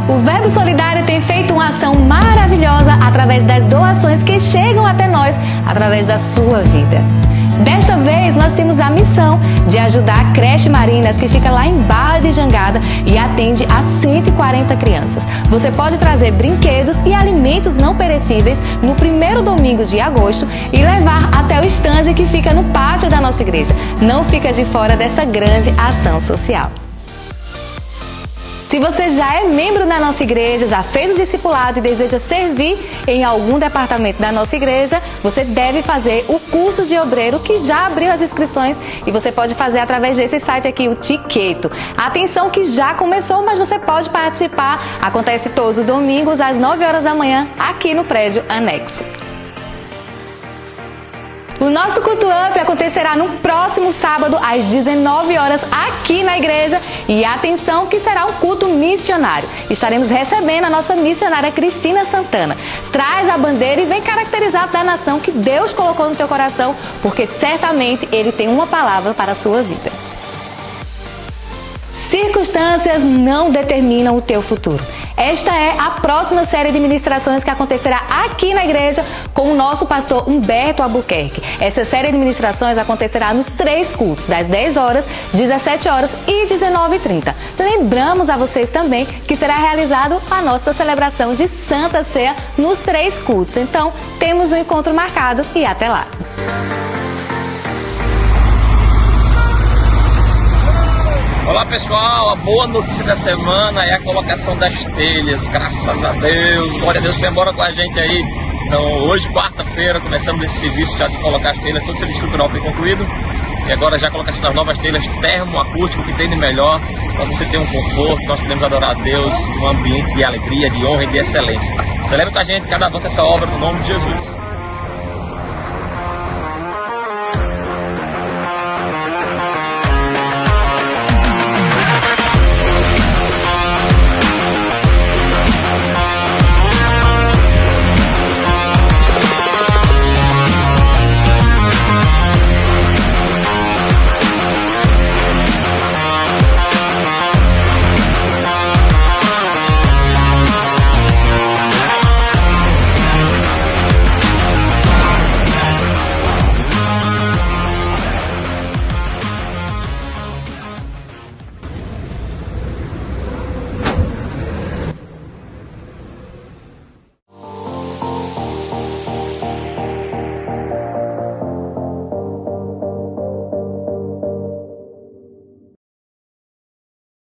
O Verbo Solidário tem feito uma ação maravilhosa através das doações que chegam até nós através da sua vida. Desta vez, nós temos a missão de ajudar a creche Marinas, que fica lá em Barra de Jangada e atende a 140 crianças. Você pode trazer brinquedos e alimentos não perecíveis no primeiro domingo de agosto e levar até o estande que fica no pátio da nossa igreja. Não fica de fora dessa grande ação social. Se você já é membro da nossa igreja, já fez o discipulado e deseja servir em algum departamento da nossa igreja, você deve fazer o curso de obreiro, que já abriu as inscrições e você pode fazer através desse site aqui, o Tiqueto. Atenção que já começou, mas você pode participar. Acontece todos os domingos às 9 horas da manhã aqui no prédio anexo. O nosso Culto Up acontecerá no próximo sábado, às 19 horas, aqui na igreja. E atenção que será um culto missionário. Estaremos recebendo a nossa missionária Cristina Santana. Traz a bandeira e vem caracterizado da nação que Deus colocou no teu coração, porque certamente Ele tem uma palavra para a sua vida. Circunstâncias não determinam o teu futuro. Esta é a próxima série de ministrações que acontecerá aqui na igreja com o nosso pastor Humberto Albuquerque. Essa série de ministrações acontecerá nos 3 cultos, das 10 horas, 17 horas e 19h30. Lembramos a vocês também que será realizado a nossa celebração de Santa Ceia nos 3 cultos. Então, temos um encontro marcado e até lá! Olá pessoal, a boa notícia da semana é a colocação das telhas, graças a Deus, glória a Deus, foi embora com a gente aí. Então hoje, quarta-feira, começamos esse serviço já de colocar as telhas, todo o serviço estrutural foi concluído. E agora já a colocação das novas telhas termoacústico, que tem de melhor, para você ter um conforto, nós podemos adorar a Deus num ambiente de alegria, de honra e de excelência. Celebre com a gente cada avanço dessa obra no nome de Jesus.